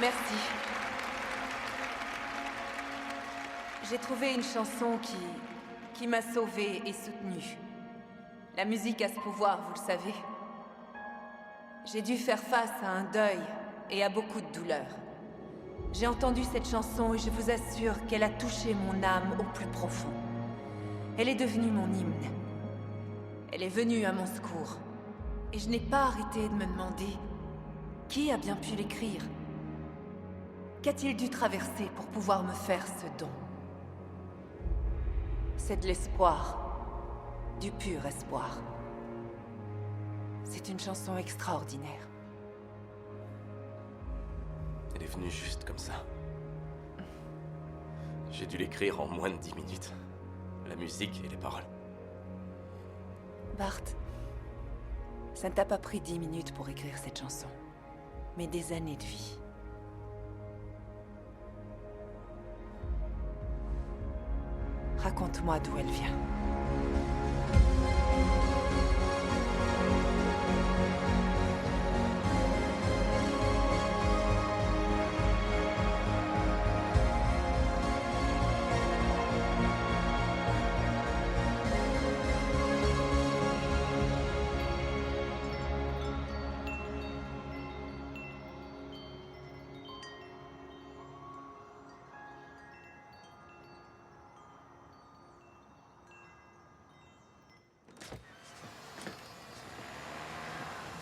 Merci. J'ai trouvé une chanson qui m'a sauvée et soutenue. La musique a ce pouvoir, vous le savez. J'ai dû faire face à un deuil et à beaucoup de douleur. J'ai entendu cette chanson et je vous assure qu'elle a touché mon âme au plus profond. Elle est devenue mon hymne. Elle est venue à mon secours. Et je n'ai pas arrêté de me demander qui a bien pu l'écrire. Qu'a-t-il dû traverser pour pouvoir me faire ce don? C'est de l'espoir. Du pur espoir. C'est une chanson extraordinaire. Elle est venue juste comme ça. J'ai dû l'écrire en moins de 10 minutes. La musique et les paroles. Bart, ça ne t'a pas pris 10 minutes pour écrire cette chanson, mais des années de vie. Raconte-moi d'où elle vient.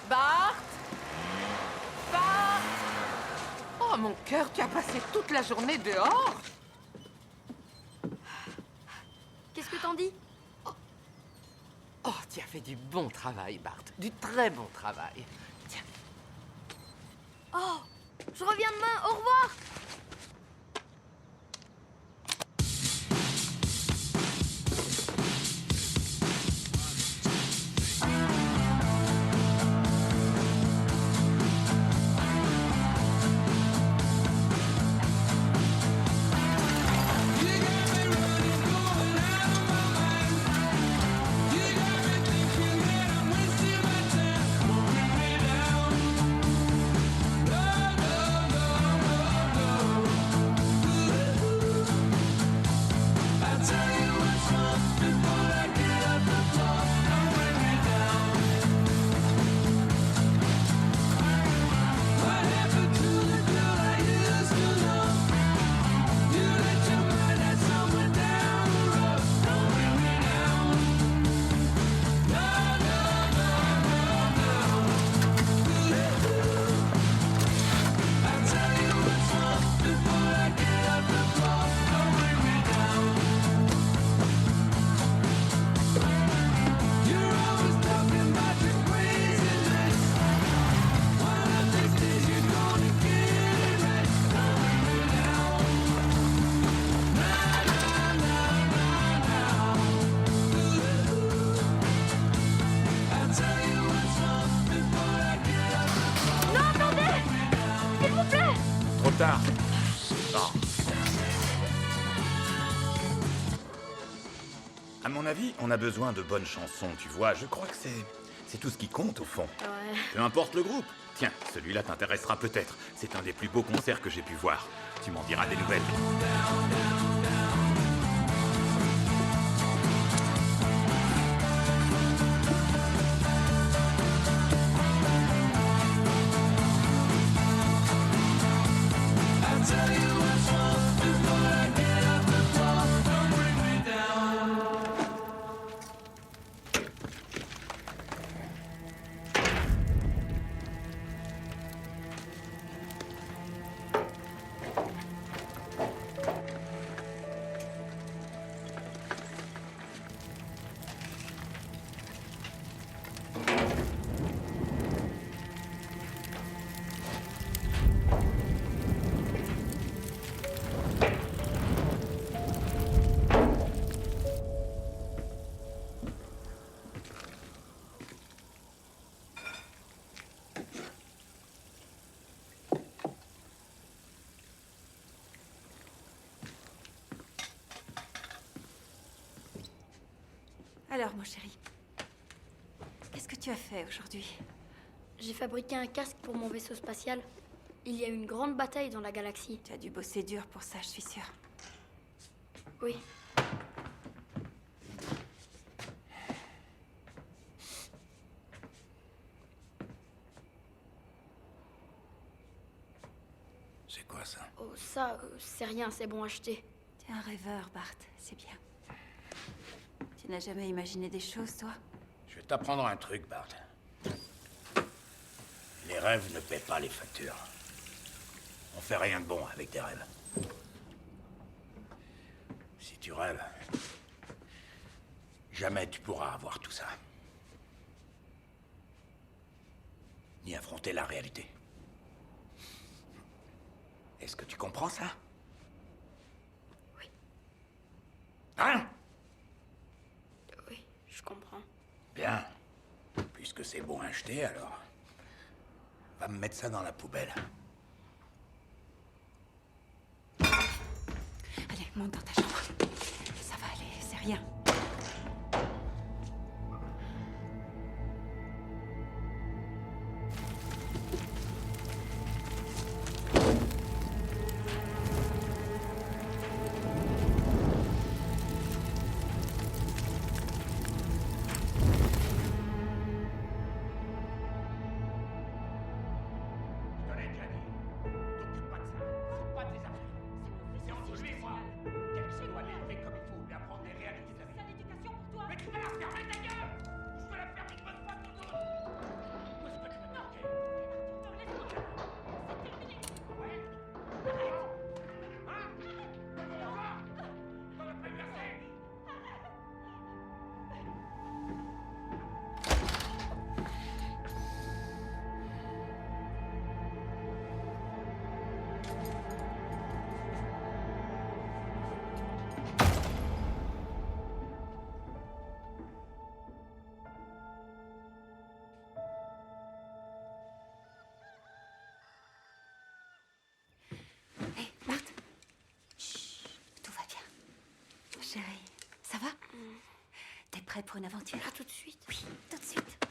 Bart! Bart! Oh mon cœur, tu as passé toute la journée dehors? Qu'est-ce que t'en dis? Oh, tu as fait du bon travail, Bart. Du très bon travail. Tiens. Oh, je reviens demain, au revoir! Trop tard. Non. À mon avis, on a besoin de bonnes chansons, tu vois. Je crois que c'est tout ce qui compte, au fond. Ouais. Peu importe le groupe. Tiens, celui-là t'intéressera peut-être. C'est un des plus beaux concerts que j'ai pu voir. Tu m'en diras des nouvelles. Alors, mon chéri, qu'est-ce que tu as fait aujourd'hui? J'ai fabriqué un casque pour mon vaisseau spatial. Il y a une grande bataille dans la galaxie. Tu as dû bosser dur pour ça, je suis sûre. Oui. C'est quoi ça? Oh, ça, c'est rien, c'est bon, acheté. T'es un rêveur, Bart, c'est bien. Tu n'as jamais imaginé des choses, toi? Je vais t'apprendre un truc, Bart. Les rêves ne paient pas les factures. On fait rien de bon avec des rêves. Si tu rêves, jamais tu pourras avoir tout ça. Ni affronter la réalité. Est-ce que tu comprends ça? Oui. Hein? Oui, je comprends. Bien. Puisque c'est bon à acheter, alors... va me mettre ça dans la poubelle. Allez, monte dans ta chambre. Ça va aller, c'est rien. Hé, Bart. Chut, tout va bien. Chérie, ça va? T'es prêt pour une aventure? Là, tout de suite. Oui, tout de suite.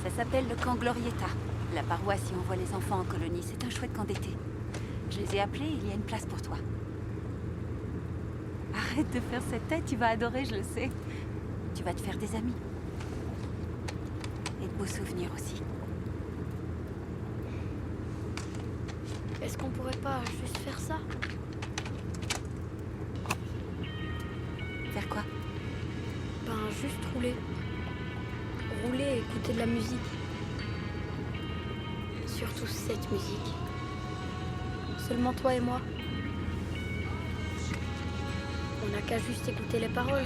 Ça s'appelle le camp Glorietta. La paroisse y envoie les enfants en colonie. C'est un chouette camp d'été. Je les ai appelés, il y a une place pour toi. Arrête de faire cette tête, tu vas adorer, je le sais. Tu vas te faire des amis. Et de beaux souvenirs aussi. Est-ce qu'on pourrait pas juste faire ça? Faire quoi? Ben, juste rouler. Rouler et écouter de la musique. Surtout cette musique. Seulement toi et moi. On n'a qu'à juste écouter les paroles.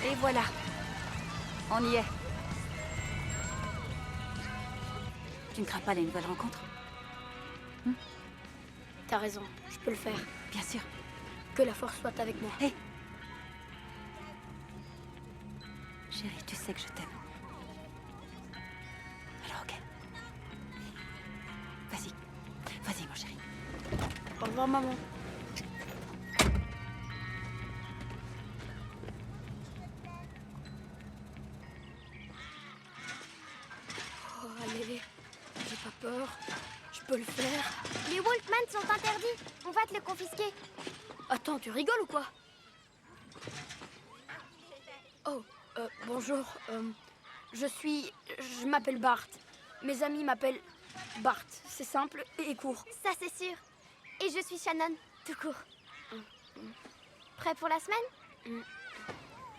Et voilà. On y est. Tu ne crains pas les nouvelles rencontres? T'as raison, je peux le faire. Bien sûr. Que la force soit avec moi. Hé! Chérie, tu sais que je t'aime. Alors, ok. Vas-y. Vas-y, mon chéri. Au revoir, maman. Oh, allez. J'ai pas peur. Je peux le faire. Les Walkman sont interdits. On va te les confisquer. Attends, tu rigoles ou quoi? Oh, bonjour. Je m'appelle Bart. Mes amis m'appellent Bart. C'est simple et court. Ça, c'est sûr. Et je suis Shannon, tout court. Prêt pour la semaine?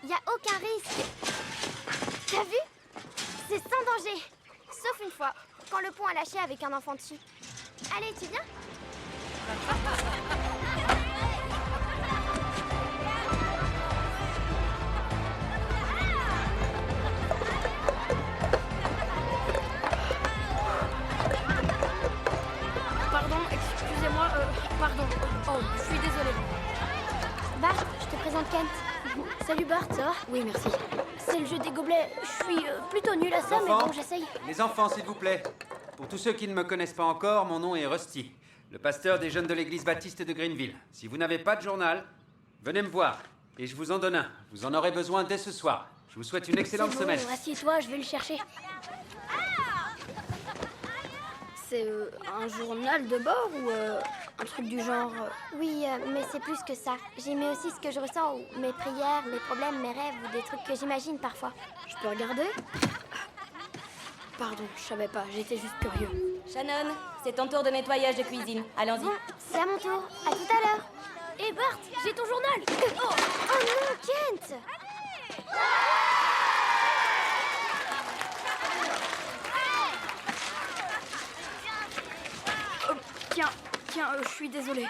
Y a aucun risque. T'as vu? C'est sans danger. Sauf une fois, quand le pont a lâché avec un enfant dessus. Allez, tu viens? Kent. Salut Bart, ça va? Oui, merci. C'est le jeu des gobelets. Je suis plutôt nulle à ça, mais Enfants, bon, j'essaye. Les enfants, s'il vous plaît. Pour tous ceux qui ne me connaissent pas encore, mon nom est Rusty, le pasteur des jeunes de l'église baptiste de Greenville. Si vous n'avez pas de journal, venez me voir. Et je vous en donne un. Vous en aurez besoin dès ce soir. Je vous souhaite une excellente C'est bon, semaine. assieds-toi, je vais le chercher. C'est un journal de bord ou un truc du genre... Oui, mais c'est plus que ça. J'y mets aussi ce que je ressens, ou mes prières, mes problèmes, mes rêves, ou des trucs que j'imagine parfois. Je peux regarder? Pardon, je savais pas, j'étais juste curieux. Shannon, c'est ton tour de nettoyage de cuisine. Allons-y. Bon, c'est à mon tour. À tout à l'heure. Hé Bart, j'ai ton journal! Oh non, Kent! Tiens, je suis désolée.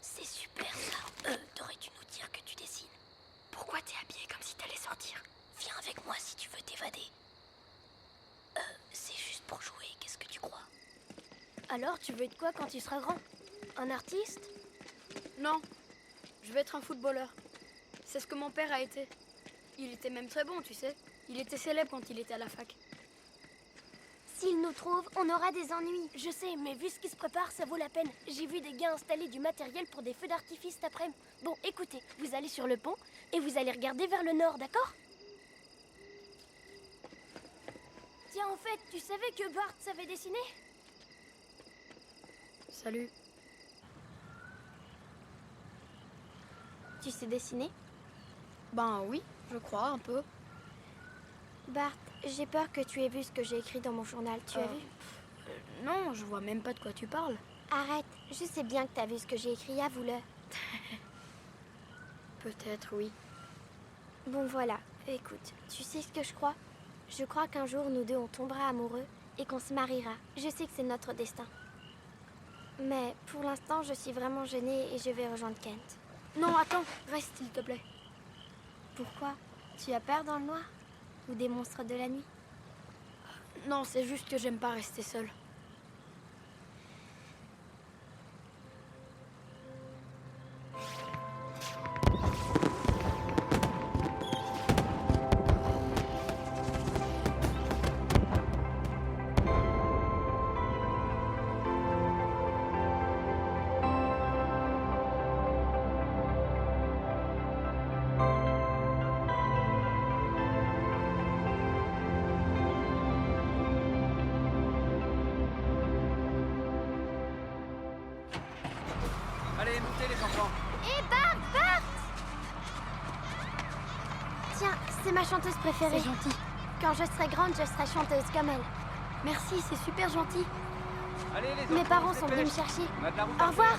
C'est super ça. T'aurais dû nous dire que tu dessines. Pourquoi t'es habillée comme si t'allais sortir? Viens avec moi si tu veux t'évader. C'est juste pour jouer, qu'est-ce que tu crois? Alors, tu veux être quoi quand tu seras grand? Un artiste? Non, je veux être un footballeur. C'est ce que mon père a été. Il était même très bon, tu sais. Il était célèbre quand il était à la fac. S'il nous trouve, on aura des ennuis. Je sais, mais vu ce qui se prépare, ça vaut la peine. J'ai vu des gars installer du matériel pour des feux d'artifice cet après-midi. Bon, écoutez, vous allez sur le pont et vous allez regarder vers le nord, d'accord? Tiens, en fait, tu savais que Bart savait dessiner? Salut. Tu sais dessiner? Ben oui, je crois, un peu. Bart, j'ai peur que tu aies vu ce que j'ai écrit dans mon journal. Tu as vu? Non, je vois même pas de quoi tu parles. Arrête, je sais bien que t'as vu ce que j'ai écrit, avoue-le. Peut-être, oui. Bon, voilà. Écoute, tu sais ce que je crois? Je crois qu'un jour, nous deux, on tombera amoureux et qu'on se mariera. Je sais que c'est notre destin. Mais pour l'instant, je suis vraiment gênée et je vais rejoindre Kent. Non, attends, reste s'il te plaît. Pourquoi? Tu as peur dans le noir? Ou des monstres de la nuit? Non, c'est juste que j'aime pas rester seule. Allez, montez les enfants. Hé, Bart! Bart! Tiens, c'est ma chanteuse préférée. C'est gentil. Quand je serai grande, je serai chanteuse comme elle. Merci, c'est super gentil. Allez, les enfants. Mes parents on se sont venus me dépêche. chercher. On a de la route Au à revoir! faire.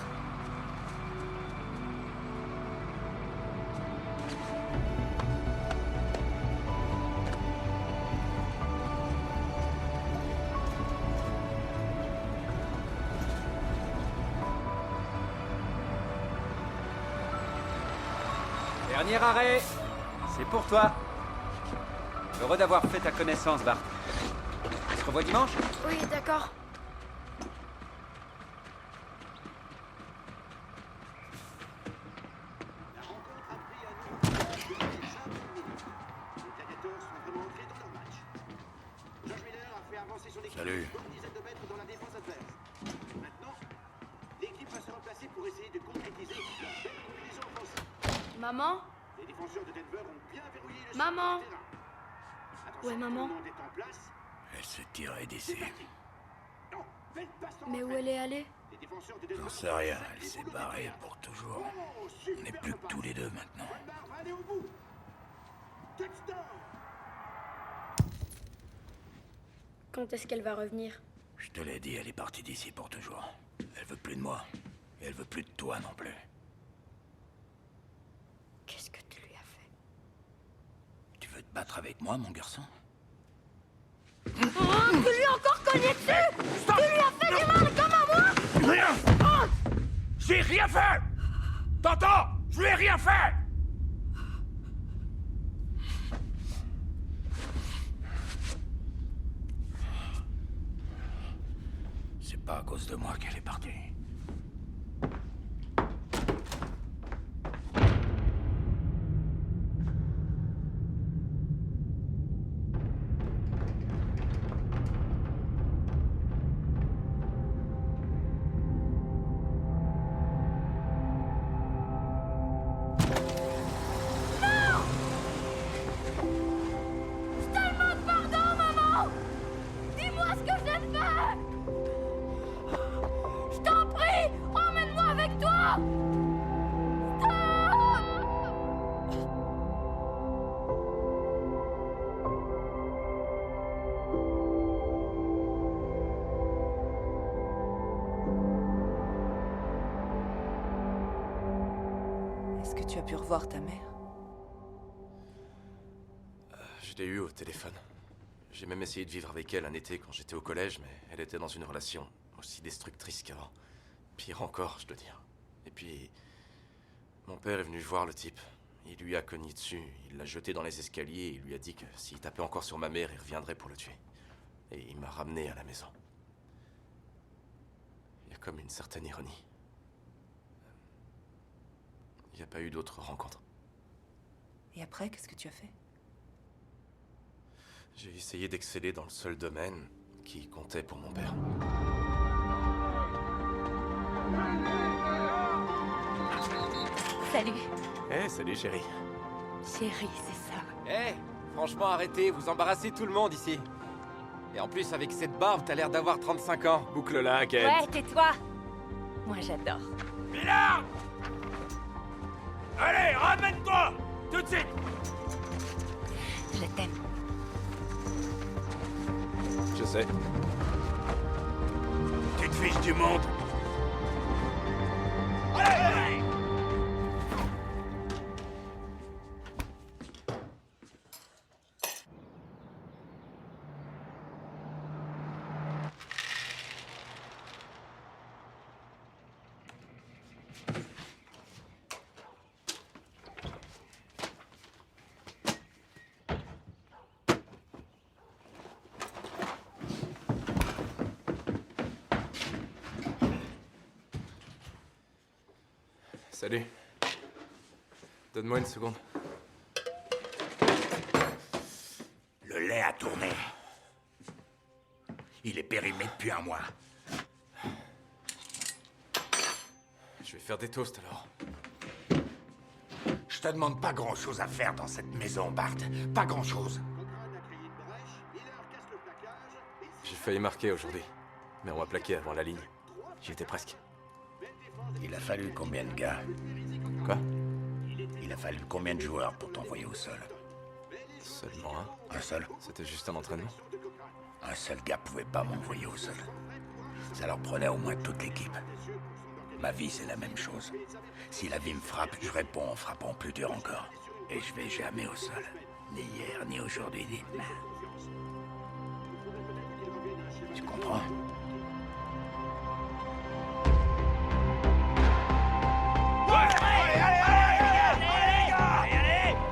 Dernier arrêt. C'est pour toi. Heureux d'avoir fait ta connaissance, Bart. On se revoit dimanche? Oui, d'accord. Salut. Maman? Maman? Ouais, maman. Elle s'est tirée d'ici. Mais où elle est allée? J'en sais rien, elle s'est barrée pour toujours. On n'est plus que tous les deux maintenant. Quand est-ce qu'elle va revenir? Je te l'ai dit, elle est partie d'ici pour toujours. Elle veut plus de moi. Et elle veut plus de toi non plus. Qu'est-ce que tu lui as fait? Tu veux te battre avec moi, mon garçon? Tu lui as encore cogné dessus! Tu lui as fait du mal comme à moi! Rien! J'ai rien fait! T'entends? Je lui ai rien fait! pas à cause de moi qu'elle est partie. Dis-moi ce que j'ai fait! Je t'en prie, emmène-moi avec toi! Est-ce que tu as pu revoir ta mère? Je l'ai eue au téléphone. J'ai même essayé de vivre avec elle un été quand j'étais au collège, mais elle était dans une relation aussi destructrice qu'avant. Pire encore, je dois dire. Et puis, mon père est venu voir le type. Il lui a cogné dessus, il l'a jeté dans les escaliers et il lui a dit que s'il tapait encore sur ma mère, il reviendrait pour le tuer. Et il m'a ramené à la maison. Il y a comme une certaine ironie. Il n'y a pas eu d'autres rencontres. Et après, qu'est-ce que tu as fait? J'ai essayé d'exceller dans le seul domaine qui comptait pour mon père. Salut. Salut chérie. Chérie, c'est ça. Franchement, arrêtez, vous embarrassez tout le monde ici. Et en plus, avec cette barbe, t'as l'air d'avoir 35 ans. Boucle-la, Kate. Ouais, tais-toi. Moi, j'adore. Millard! Allez, ramène-toi! Tout de suite! Je t'aime. Je sais. Tu te fiches du monde? Allez! Salut. Donne-moi une seconde. Le lait a tourné. Il est périmé depuis un mois. Je vais faire des toasts alors. Je te demande pas grand-chose à faire dans cette maison, Bart. Pas grand-chose. J'ai failli marquer aujourd'hui. Mais on m'a plaqué avant la ligne. J'y étais presque. Il a fallu combien de gars? Quoi? Il a fallu combien de joueurs pour t'envoyer au sol? Seulement un. Un seul? C'était juste un entraînement. Un seul gars pouvait pas m'envoyer au sol. Ça leur prenait au moins toute l'équipe. Ma vie, c'est la même chose. Si la vie me frappe, je réponds en frappant plus dur encore. Et je vais jamais au sol. Ni hier, ni aujourd'hui, ni demain. Tu comprends?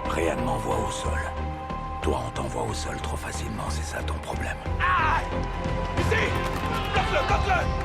Rien ne m'envoie au sol. Toi, on t'envoie au sol trop facilement, c'est ça ton problème. Ah! Ici! Bloque-le, bloque-le!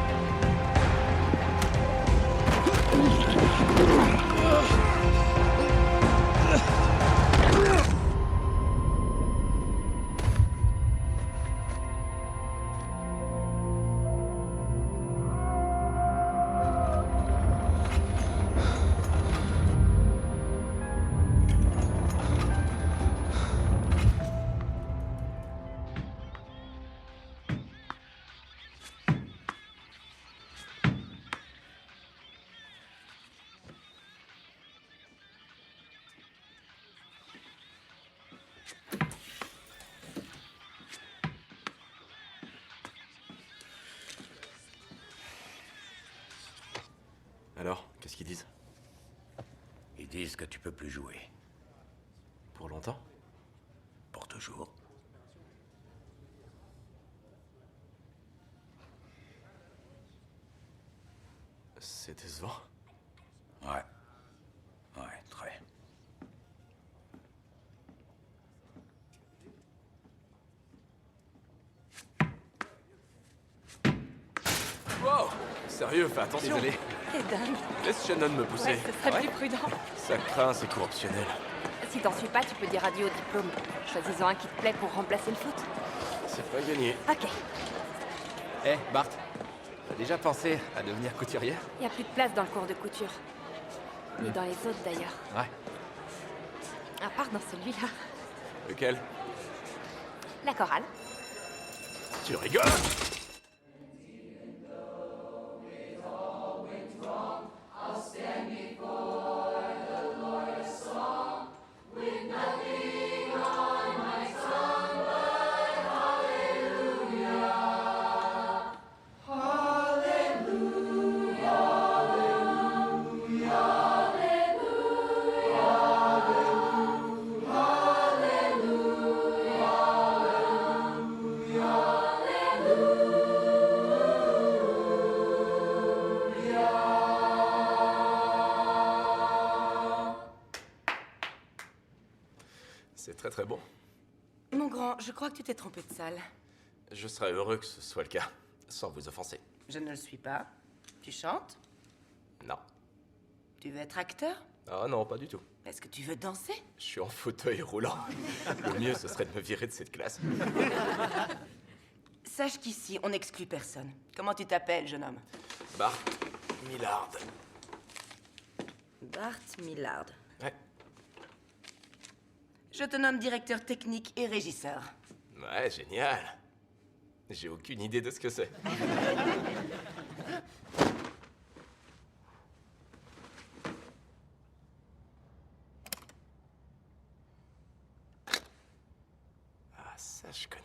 Alors, qu'est-ce qu'ils disent? Ils disent que tu peux plus jouer. Pour longtemps? Pour toujours. C'est décevant. Ouais. Ouais, très. Sérieux, fais attention. Désolé. T'es dingue. Laisse Shannon me pousser. Ouais, ce serait plus prudent. Ça craint, c'est corruptionnel. Si t'en suis pas, tu peux dire adieu au diplôme. Choisis-en un qui te plaît pour remplacer le foot. C'est pas gagné. Ok. Eh, Bart, t'as déjà pensé à devenir couturière? Y a plus de place dans le cours de couture. Ni dans les autres d'ailleurs. Ouais. À part dans celui-là. Lequel? La chorale. Tu rigoles? C'est très très bon. Mon grand, je crois que tu t'es trompé de salle. Je serais heureux que ce soit le cas, sans vous offenser. Je ne le suis pas. Tu chantes? Non. Tu veux être acteur? Ah non, pas du tout. Est-ce que tu veux danser? Je suis en fauteuil roulant. Le mieux, ce serait de me virer de cette classe. Sache qu'ici, on n'exclut personne. Comment tu t'appelles, jeune homme? Bart Millard. Bart Millard. Ouais. Je te nomme directeur technique et régisseur. Ouais, génial. J'ai aucune idée de ce que c'est. Ah, ça, je connais.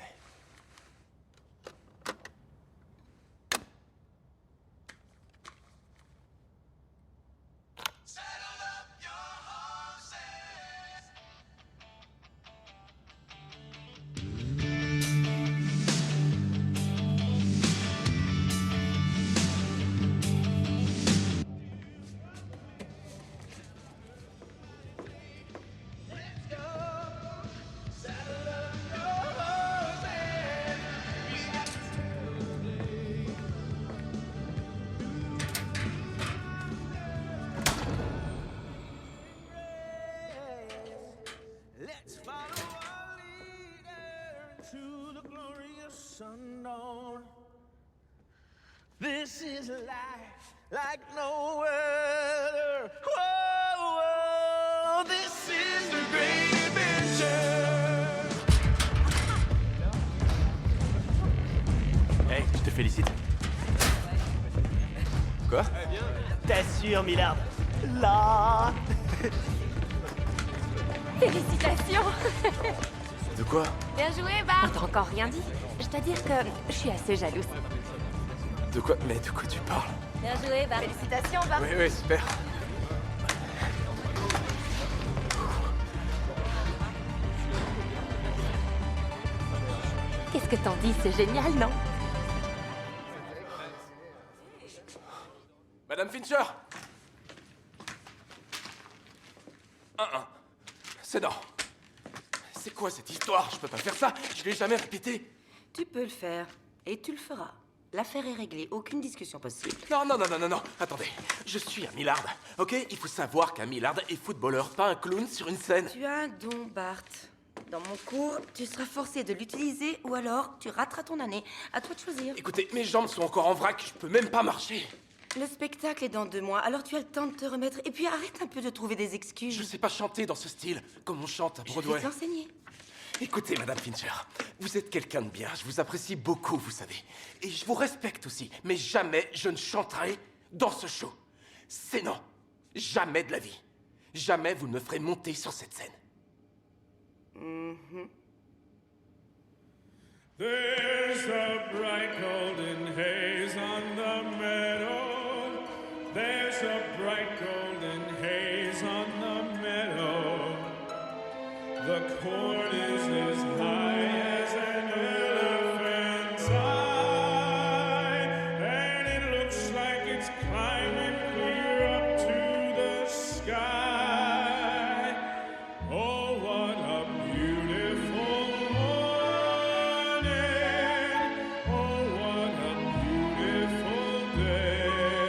Let's follow our leader to the glorious unknown. This is life like no other. Whoa, whoa, this is the great adventure. Hey, je te félicite. Quoi? T'assures, Millard. Là. Félicitations. De quoi? Bien joué, Bart. On t'a encore rien dit. Je dois dire que je suis assez jalouse. De quoi? Mais de quoi tu parles? Bien joué, Bart. Félicitations, Bart. Oui, oui, super. Qu'est-ce que t'en dis? C'est génial, non? Madame Fincher! 1-1. C'est non. C'est quoi cette histoire? Je peux pas faire ça. Je l'ai jamais répété. Tu peux le faire. Et tu le feras. L'affaire est réglée. Aucune discussion possible. Non, non, non, non, non, non. Attendez. Je suis un Millard, ok? Il faut savoir qu'un Millard est footballeur, pas un clown sur une scène. Tu as un don, Bart. Dans mon cours, tu seras forcé de l'utiliser ou alors tu rateras ton année. À toi de choisir. Écoutez, mes jambes sont encore en vrac. Je peux même pas marcher. Le spectacle est dans 2 mois, alors tu as le temps de te remettre. Et puis arrête un peu de trouver des excuses. Je sais pas chanter dans ce style, comme on chante à Je Broadway. vais t'enseigner. Écoutez, Madame Fincher, vous êtes quelqu'un de bien, je vous apprécie beaucoup, vous savez. Et je vous respecte aussi, mais jamais je ne chanterai dans ce show. C'est non. Jamais de la vie. Jamais vous ne me ferez monter sur cette scène. There's a bright golden haze on the meadow. There's a bright golden haze on the meadow. The corn is as high as an elephant's eye, and it looks like it's climbing clear up to the sky. Oh, what a beautiful morning. Oh, what a beautiful day.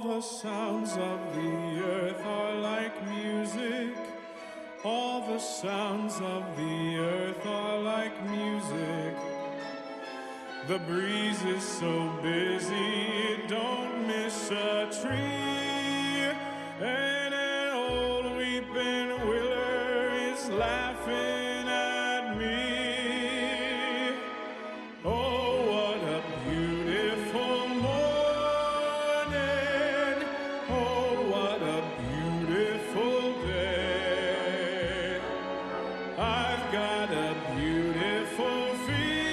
the sounds of the earth are like music. All the sounds of the earth are like music. The breeze is so busy, it don't miss a tree. And an old weeping willow is laughing at me. Oh, what a beautiful morning. Oh, what a beautiful day. I've got a beautiful feeling.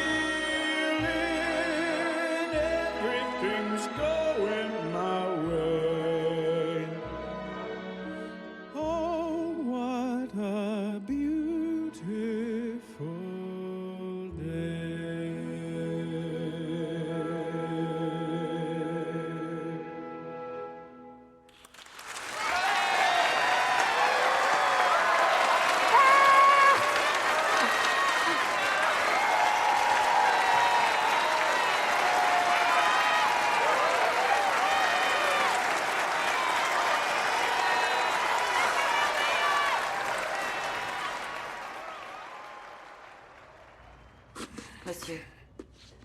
Everything's going my way. Oh, what a beautiful day. Monsieur,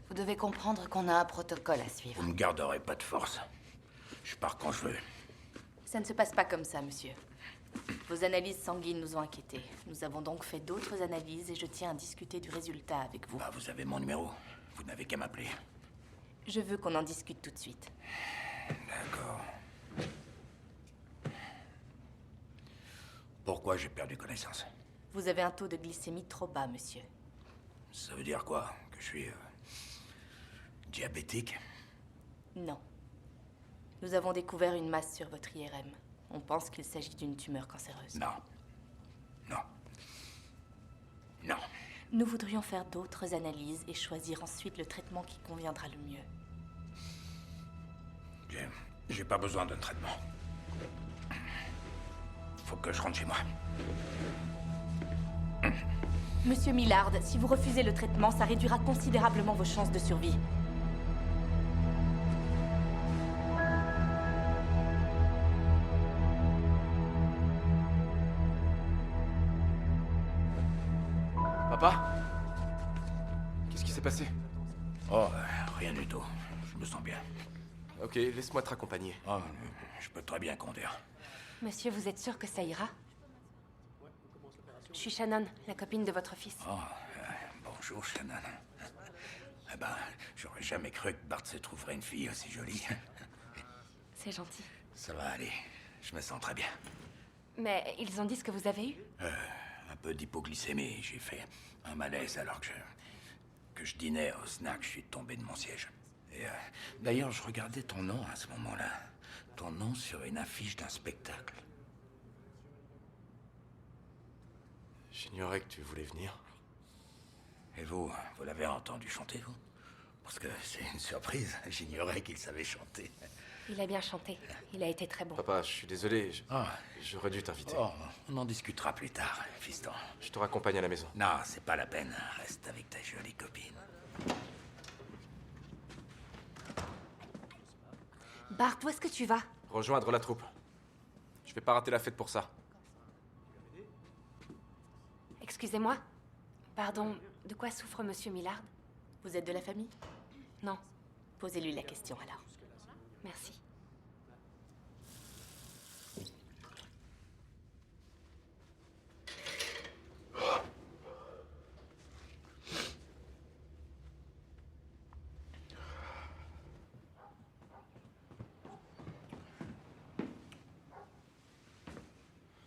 vous devez comprendre qu'on a un protocole à suivre. Vous me garderez pas de force. Je pars quand je veux. Ça ne se passe pas comme ça, monsieur. Vos analyses sanguines nous ont inquiétés. Nous avons donc fait d'autres analyses et je tiens à discuter du résultat avec vous. Bah, vous avez mon numéro. Vous n'avez qu'à m'appeler. Je veux qu'on en discute tout de suite. D'accord. Pourquoi j'ai perdu connaissance? Vous avez un taux de glycémie trop bas, monsieur. Ça veut dire quoi? Que je suis... diabétique? Non. Nous avons découvert une masse sur votre IRM. On pense qu'il s'agit d'une tumeur cancéreuse. Non. Non. Non. Nous voudrions faire d'autres analyses et choisir ensuite le traitement qui conviendra le mieux. J'ai pas besoin d'un traitement. Faut que je rentre chez moi. Monsieur Millard, si vous refusez le traitement, ça réduira considérablement vos chances de survie. Papa? Qu'est-ce qui s'est passé? Oh, rien du tout. Je me sens bien. Ok, laisse-moi te raccompagner. Oh, je peux très bien conduire. Monsieur, vous êtes sûr que ça ira? Je suis Shannon, la copine de votre fils. Oh, bonjour, Shannon. Eh ben, j'aurais jamais cru que Bart se trouverait une fille aussi jolie. C'est gentil. Ça va aller. Je me sens très bien. Mais ils ont dit ce que vous avez eu? Un peu d'hypoglycémie. J'ai fait un malaise alors que je dînais au snack. Je suis tombé de mon siège. Et d'ailleurs, je regardais ton nom à ce moment-là. Ton nom sur une affiche d'un spectacle. J'ignorais que tu voulais venir. Et vous l'avez entendu chanter, vous? Parce que c'est une surprise. J'ignorais qu'il savait chanter. Il a bien chanté. Il a été très bon. Papa, je suis désolé. J'aurais dû t'inviter. Oh, on en discutera plus tard, fiston. Je te raccompagne à la maison. Non, c'est pas la peine. Reste avec ta jolie copine. Bart, où est-ce que tu vas? Rejoindre la troupe. Je vais pas rater la fête pour ça. Excusez-moi. Pardon, de quoi souffre Monsieur Millard? Vous êtes de la famille? Non. Posez-lui la question alors. Merci.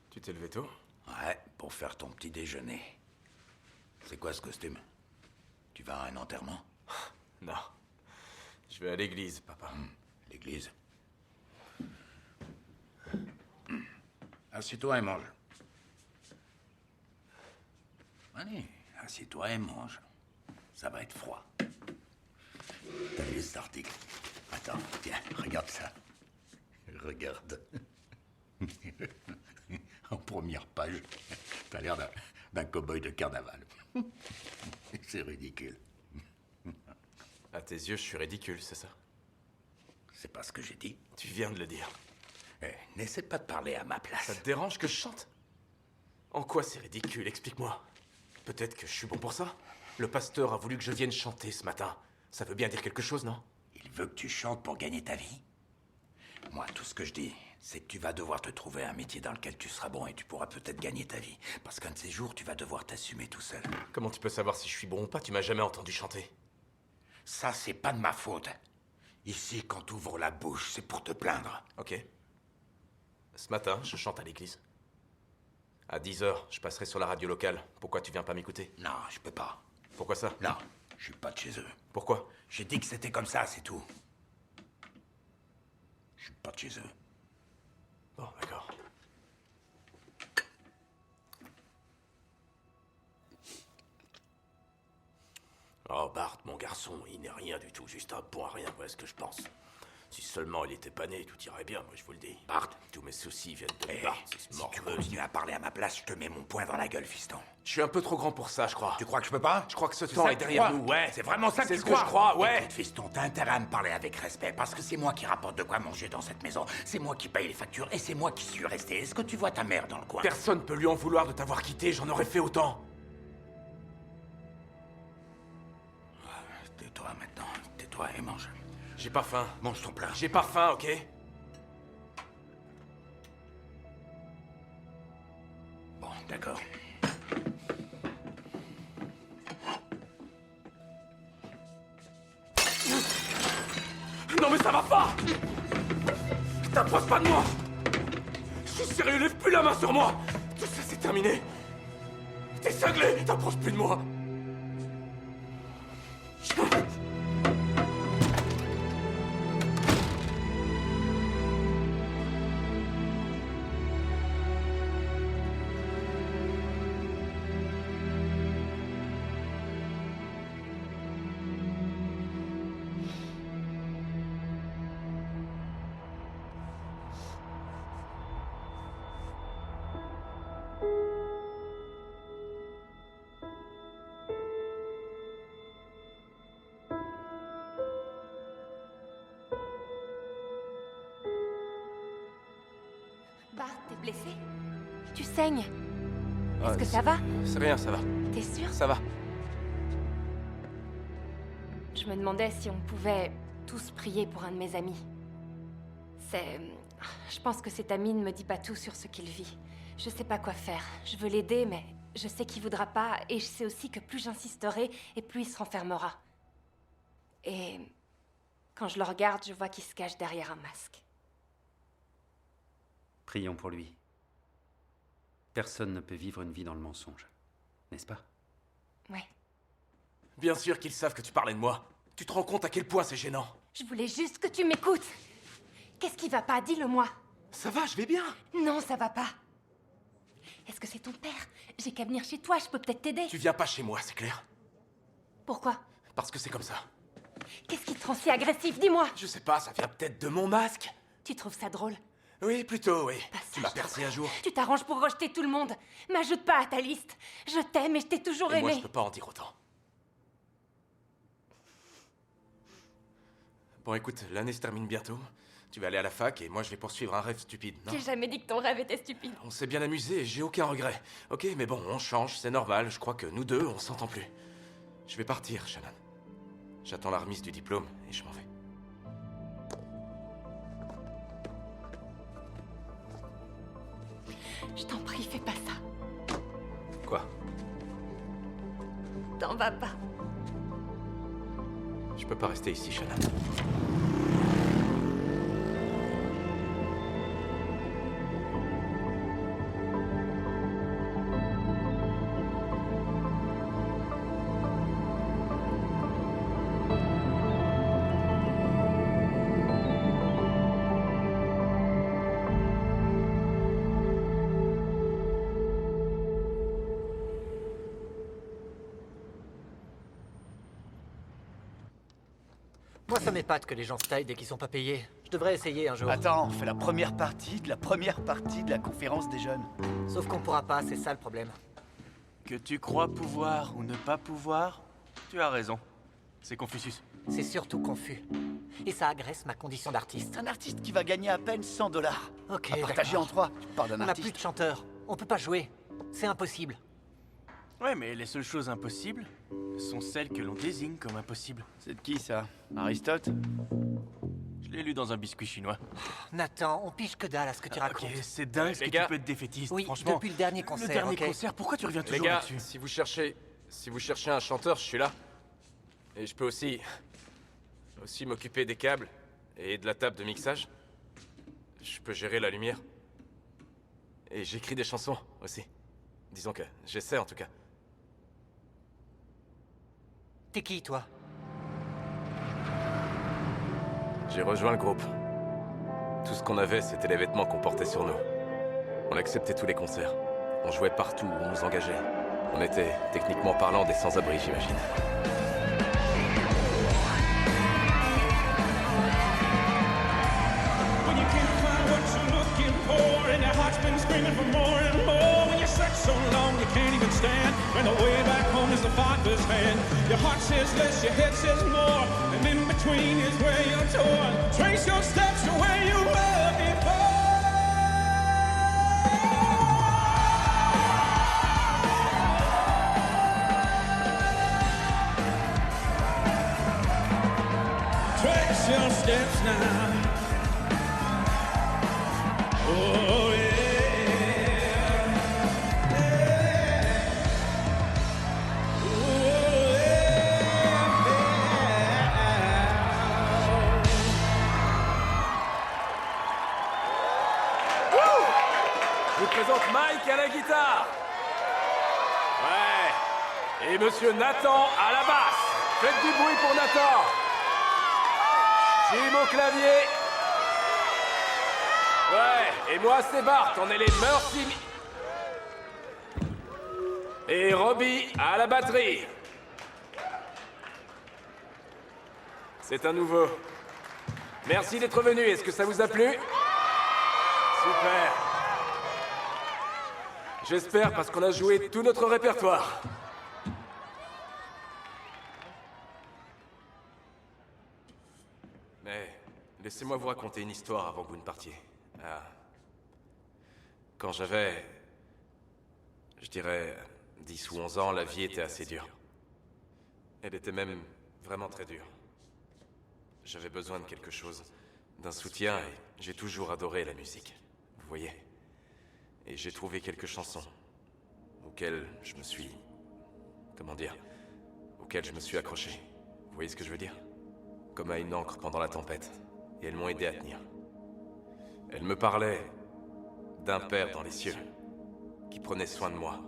Tu t'es levé tôt? Ouais, pour faire ton petit déjeuner. C'est quoi ce costume? Tu vas à un enterrement? Non. Je vais à l'église, papa. L'église? Assieds-toi et mange. Allez, assieds-toi et mange. Ça va être froid. T'as vu cet article? Attends, tiens, regarde ça. Regarde. En première page, t'as l'air d'un cow-boy de carnaval. C'est ridicule. À tes yeux, je suis ridicule, c'est ça? C'est pas ce que j'ai dit? Tu viens de le dire. Eh, n'essaie pas de parler à ma place. Ça te dérange que je chante? En quoi c'est ridicule? Explique-moi. Peut-être que je suis bon pour ça? Le pasteur a voulu que je vienne chanter ce matin. Ça veut bien dire quelque chose, non? Il veut que tu chantes pour gagner ta vie? Moi, tout ce que je dis, c'est que tu vas devoir te trouver un métier dans lequel tu seras bon et tu pourras peut-être gagner ta vie. Parce qu'un de ces jours, tu vas devoir t'assumer tout seul. Comment tu peux savoir si je suis bon ou pas? Tu m'as jamais entendu chanter. Ça, c'est pas de ma faute. Ici, quand tu ouvres la bouche, c'est pour te plaindre. Ok. Ce matin, je chante à l'église. À 10h, je passerai sur la radio locale. Pourquoi tu viens pas m'écouter? Non, je peux pas. Pourquoi ça? Non, je suis pas de chez eux. Pourquoi? J'ai dit que c'était comme ça, c'est tout. Je suis pas de chez eux. Bon, d'accord. Oh, Bart, mon garçon, il n'est rien du tout, juste un bon à rien, voilà ce que je pense. Si seulement il était pas né, tout irait bien, moi je vous le dis. Bart, tous mes soucis viennent de hey, Bart, c'est si morveux. tu continues à parler à ma place, je te mets mon poing dans la gueule, fiston. Je suis un peu trop grand pour ça, je crois. Tu crois que je peux pas? Je crois que ce temps est derrière nous, ouais. C'est vraiment ça que tu C'est ce que je crois, ouais. Écoute, fiston, t'as intérêt à me parler avec respect, parce que c'est moi qui rapporte de quoi manger dans cette maison. C'est moi qui paye les factures, et c'est moi qui suis resté. Est-ce que tu vois ta mère dans le coin? Personne peut lui en vouloir de t'avoir quitté, j'en aurais fait autant. Tais-toi maintenant, tais-toi et mange. J'ai pas faim. Mange ton plat. J'ai pas faim, ok? Bon, d'accord. Non mais ça va pas! T'approches pas de moi! Je suis sérieux, lève plus la main sur moi! Tout ça c'est terminé! T'es cinglé! T'approches plus de moi! Bart, t'es blessé? Tu saignes. Est-ce que ça va? C'est rien, ça va. T'es sûr? Ça va. Je me demandais si on pouvait tous prier pour un de mes amis. Je pense que cet ami ne me dit pas tout sur ce qu'il vit. Je sais pas quoi faire. Je veux l'aider, mais je sais qu'il voudra pas, et je sais aussi que plus j'insisterai, et plus il se renfermera. Et quand je le regarde, je vois qu'il se cache derrière un masque. Prions pour lui. Personne ne peut vivre une vie dans le mensonge, n'est-ce pas? Ouais. Bien sûr qu'ils savent que tu parlais de moi. Tu te rends compte à quel point c'est gênant? Je voulais juste que tu m'écoutes. Qu'est-ce qui va pas? Dis-le-moi. Ça va, je vais bien. Non, ça va pas. Est-ce que c'est ton père? J'ai qu'à venir chez toi, je peux peut-être t'aider. Tu viens pas chez moi, c'est clair? Pourquoi? Parce que c'est comme ça. Qu'est-ce qui te rend si agressif? Dis-moi. Je sais pas, ça vient peut-être de mon masque. Tu trouves ça drôle? Oui, plutôt, oui. Bah, Tu m'as percé un jour. Tu t'arranges pour rejeter tout le monde. M'ajoute pas à ta liste. Je t'aime et je t'ai toujours Et aimé. moi, je peux pas en dire autant. Bon, écoute, l'année se termine bientôt. Tu vas aller à la fac et moi, je vais poursuivre un rêve stupide, non? J'ai jamais dit que ton rêve était stupide. On s'est bien amusé et j'ai aucun regret. Ok, mais bon, on change, c'est normal. Je crois que nous deux, on s'entend plus. Je vais partir, Shannon. J'attends la remise du diplôme et je m'en vais. Je t'en prie, fais pas ça. Quoi? T'en vas pas. Je peux pas rester ici, Shannon. Moi, ça m'épate que les gens se taillent dès qu'ils sont pas payés. Je devrais essayer un jour. Attends, on fait la première partie de la conférence des jeunes. Sauf qu'on pourra pas, c'est ça le problème. Que tu crois pouvoir ou ne pas pouvoir, tu as raison. C'est Confucius. C'est surtout confus. Et ça agresse ma condition d'artiste. Un artiste qui va gagner à peine 100 $. Ok, à partager en 3. Tu parles d'un On n'a artiste. plus de chanteur. On peut pas jouer. C'est impossible. Ouais, mais les seules choses impossibles sont celles que l'on désigne comme impossibles. C'est de qui, ça? Aristote? Je l'ai lu dans un biscuit chinois. Nathan, on pige que dalle à ce que tu racontes. Ok, c'est dingue ce que tu peux être défaitiste, Oui, franchement. depuis le dernier concert, Le dernier ok. concert, pourquoi tu reviens Les toujours gars, là-dessus? si vous cherchez un chanteur, je suis là. Et je peux aussi m'occuper des câbles et de la table de mixage. Je peux gérer la lumière. Et j'écris des chansons aussi. Disons que j'essaie en tout cas. T'es qui, toi? J'ai rejoint le groupe. Tout ce qu'on avait, c'était les vêtements qu'on portait sur nous. On acceptait tous les concerts. On jouait partout où on nous engageait. On était, techniquement parlant, des sans-abri, j'imagine. When you can't find what you're looking for, and your heart's been screaming for more and more. When you search so long you can't even stand, when the way back home is the father's hand. Your heart says less, your head says more, and in between is where you're torn. Trace your steps to where you were before. Trace your steps now. Oh yeah. Je vous présente Mike à la guitare. Ouais. Et monsieur Nathan à la basse. Faites du bruit pour Nathan. Jim au clavier. Ouais. Et moi c'est Bart, on est les Mercy. Et Robbie à la batterie. C'est un nouveau. Merci d'être venu. Est-ce que ça vous a plu? Super. J'espère parce qu'on a joué tout notre répertoire. Mais laissez-moi vous raconter une histoire avant que vous ne partiez. Ah. Quand j'avais, je dirais, 10 ou 11 ans, la vie était assez dure. Elle était même vraiment très dure. J'avais besoin de quelque chose, d'un soutien, et j'ai toujours adoré la musique. Vous voyez? Et j'ai trouvé quelques chansons auxquelles je me suis... comment dire? Auxquelles je me suis accroché. Vous voyez ce que je veux dire? Comme à une encre pendant la tempête. Et elles m'ont aidé à tenir. Elles me parlaient d'un père dans les cieux qui prenait soin de moi.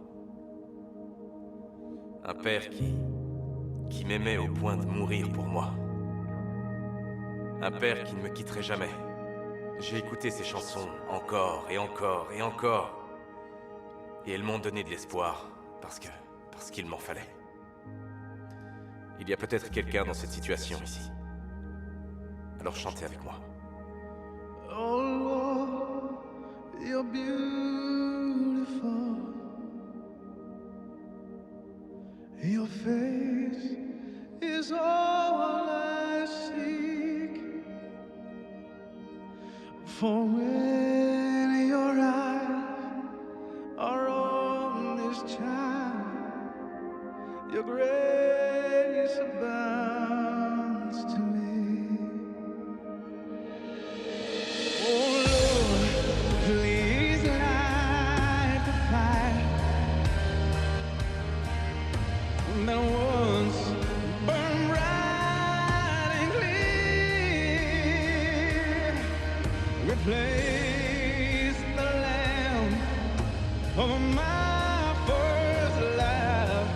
Un père qui m'aimait au point de mourir pour moi. Un père qui ne me quitterait jamais. J'ai écouté ces chansons encore et encore et encore. Et elles m'ont donné de l'espoir, parce qu'il m'en fallait. Il y a peut-être quelqu'un dans cette situation ici. Alors chantez avec moi. Oh Lord, you're beautiful. Your face is all I seek. For when your eyes are on this child, your grace abounds to me. Oh Lord, please light the fire that once burned bright and clear. Replace the lamp of my first love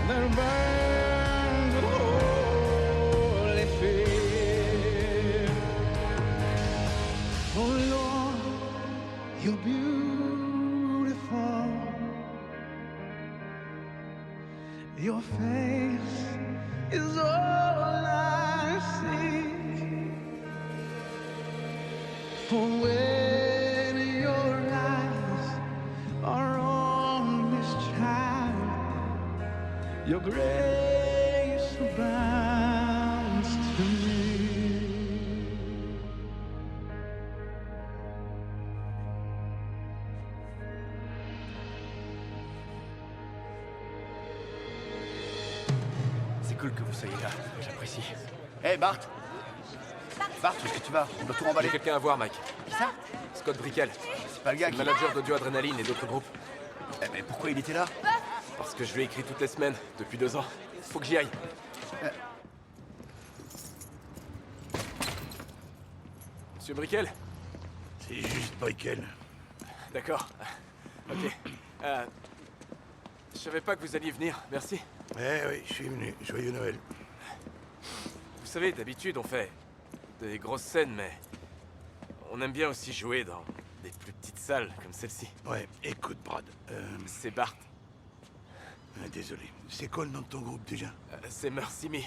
that burns with holy fear. Oh Lord, you're beautiful. Your face is all I see. For when your eyes are on this child, your grace abounds cool que vous soyez là. J'apprécie. Hé, Bart! Bart, où est-ce que tu vas? On doit tout remballer. J'ai quelqu'un à voir, Mike. Qui ça? Scott Brickel. C'est pas le gars qui... Manager d'Audio Adrenaline et d'autres groupes. Eh, mais pourquoi il était là? Parce que je lui ai écrit toutes les semaines, depuis 2 ans. Faut que j'y aille. Monsieur Brickel? C'est juste Brickel. D'accord. Ok. Je savais pas que vous alliez venir, merci. Eh oui, je suis venu. Joyeux Noël. Vous savez, d'habitude, on fait des grosses scènes, mais on aime bien aussi jouer dans des plus petites salles comme celle-ci. Ouais, écoute, Brad. C'est Bart. Désolé. C'est quoi le nom de ton groupe déjà? C'est Mercy Me.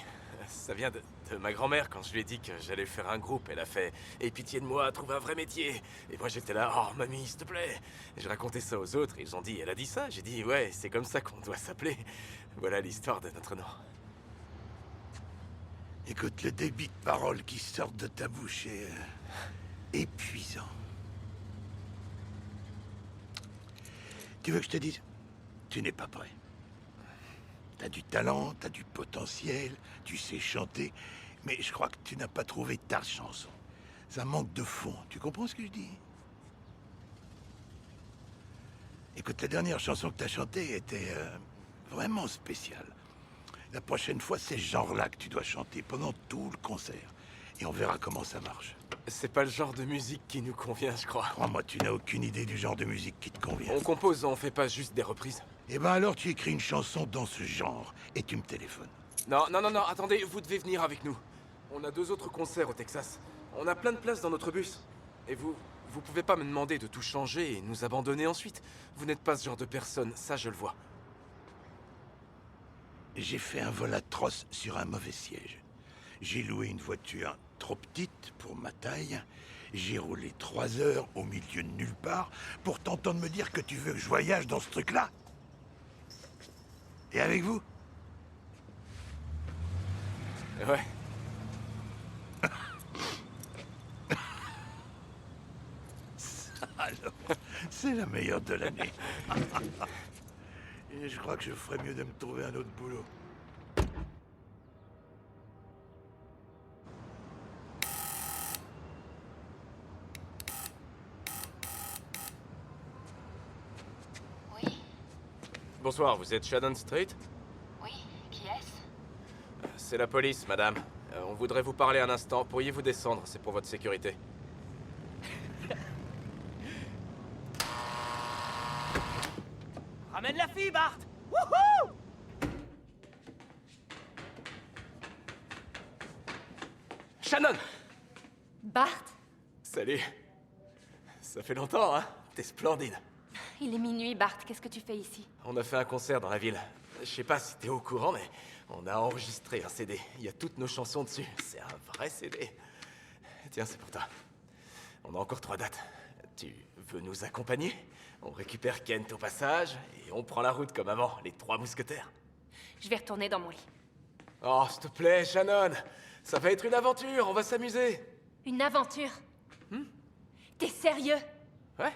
Ça vient de ma grand-mère quand je lui ai dit que j'allais faire un groupe. Elle a fait « Aie pitié de moi, trouve un vrai métier ». Et moi j'étais là « Oh mamie, s'il te plaît ». Et je racontais ça aux autres et ils ont dit « Elle a dit ça ?» J'ai dit « Ouais, c'est comme ça qu'on doit s'appeler ». Voilà l'histoire de notre nom. Écoute, le débit de paroles qui sortent de ta bouche est épuisant. Tu veux que je te dise? Tu n'es pas prêt. T'as du talent, t'as du potentiel, tu sais chanter, mais je crois que tu n'as pas trouvé ta chanson. Ça manque de fond, tu comprends ce que je dis? Écoute, la dernière chanson que t'as chantée était vraiment spéciale. La prochaine fois, c'est ce genre-là que tu dois chanter pendant tout le concert. Et on verra comment ça marche. C'est pas le genre de musique qui nous convient, je crois. Crois-moi, tu n'as aucune idée du genre de musique qui te convient. On compose, on fait pas juste des reprises. Eh ben alors tu écris une chanson dans ce genre et tu me téléphones. Non, attendez, vous devez venir avec nous. On a 2 autres concerts au Texas. On a plein de places dans notre bus. Et vous pouvez pas me demander de tout changer et nous abandonner ensuite. Vous n'êtes pas ce genre de personne, ça je le vois. J'ai fait un vol atroce sur un mauvais siège. J'ai loué une voiture trop petite pour ma taille. J'ai roulé 3 heures au milieu de nulle part pour t'entendre me dire que tu veux que je voyage dans ce truc-là. Et avec vous? Ouais. Ça, alors, c'est la meilleure de l'année. Et je crois que je ferais mieux de me trouver un autre boulot. Bonsoir, vous êtes Shannon Street? Oui, qui est-ce? C'est la police, madame. On voudrait vous parler un instant. Pourriez-vous descendre? C'est pour votre sécurité. Ramène la fille, Bart! Wouhou! Shannon! Bart? Salut. Ça fait longtemps, hein? T'es splendide. Il est minuit, Bart. Qu'est-ce que tu fais ici? On a fait un concert dans la ville. Je sais pas si t'es au courant, mais on a enregistré un CD. Il y a toutes nos chansons dessus. C'est un vrai CD. Tiens, c'est pour toi. On a encore 3 dates. Tu veux nous accompagner? On récupère Kent au passage et on prend la route comme avant, les 3 mousquetaires. Je vais retourner dans mon lit. Oh, s'il te plaît, Shannon. Ça va être une aventure, on va s'amuser. Une aventure? T'es sérieux? Ouais.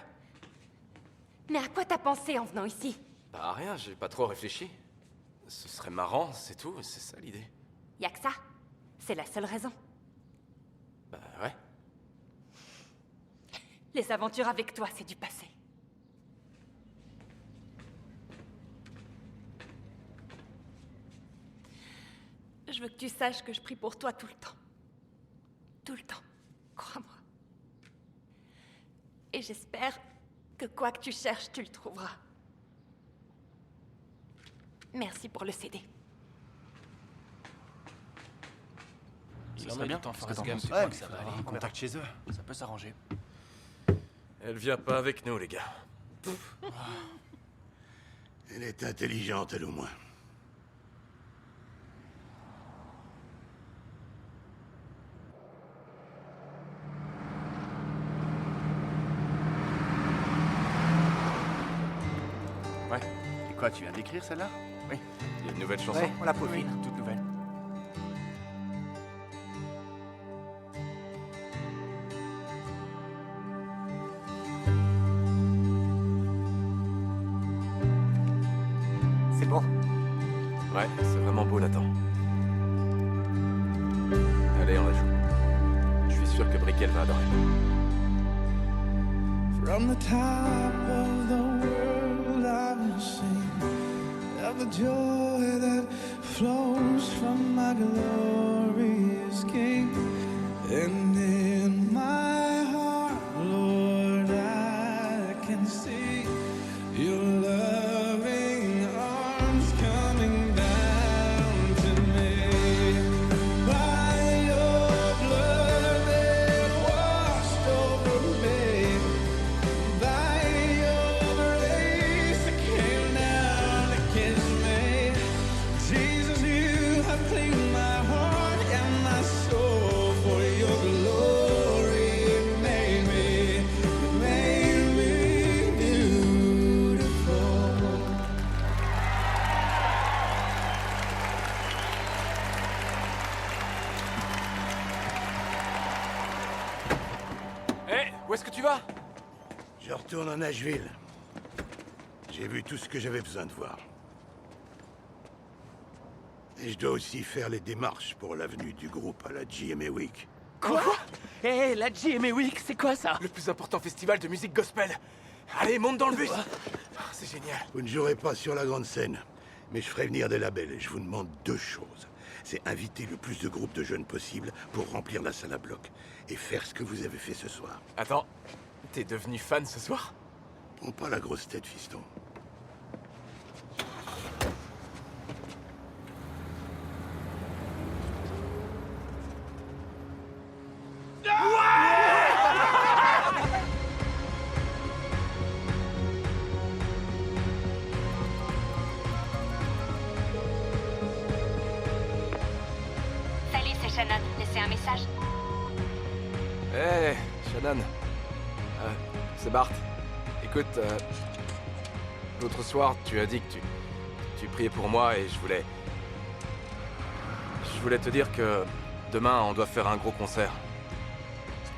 Mais à quoi t'as pensé en venant ici? Bah rien, j'ai pas trop réfléchi. Ce serait marrant, c'est tout, c'est ça l'idée. Y'a que ça. C'est la seule raison. Bah ouais. Les aventures avec toi, c'est du passé. Je veux que tu saches que je prie pour toi tout le temps. Tout le temps. Crois-moi. Et j'espère que quoi que tu cherches, tu le trouveras. Merci pour le CD. Ça serait bien, Forrest Gump. Ouais, mais ça va aller. Contact chez eux. Ça peut s'arranger. Elle vient pas avec nous, les gars. Elle est intelligente, elle au moins. Ouais. Et quoi, tu viens d'écrire celle-là? Oui. Il y a une nouvelle chanson? Ouais, on la peaufine. Oui, toute nouvelle. C'est bon? Ouais, c'est vraiment beau, Nathan. Brickell va adorer. From the top of the world I will sing of the joy that flows from my glorious King. And in my heart, Lord, I can see your loving arms coming down to me. By your blood that washed over me, by your grace that came down to kiss me. Jesus, you have cleaned my heart and my soul for your glory. You made me beautiful. Hé, où est-ce que tu vas? Je retourne à Nashville. J'ai vu tout ce que j'avais besoin de voir. Et je dois aussi faire les démarches pour l'avenue du groupe à la GMA Week. Quoi? Hé, la GMA Week, c'est quoi ça? Le plus important festival de musique gospel. Allez, monte dans le bus. C'est génial. Vous ne jouerez pas sur la grande scène, mais je ferai venir des labels et je vous demande deux choses. C'est inviter le plus de groupes de jeunes possible pour remplir la salle à bloc et faire ce que vous avez fait ce soir. Attends, t'es devenu fan ce soir? Prends pas la grosse tête, fiston. Salut, c'est Shannon. Laissez un message. Hé, Shannon. C'est Bart. Écoute, l'autre soir, tu as dit que tu priais pour moi et je voulais te dire que demain, on doit faire un gros concert.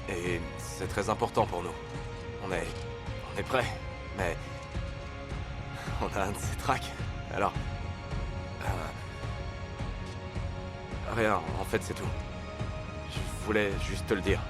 Et c'est très important pour nous. On est prêts, mais on a un de ces tracks. Alors, rien, en fait, c'est tout. Je voulais juste te le dire.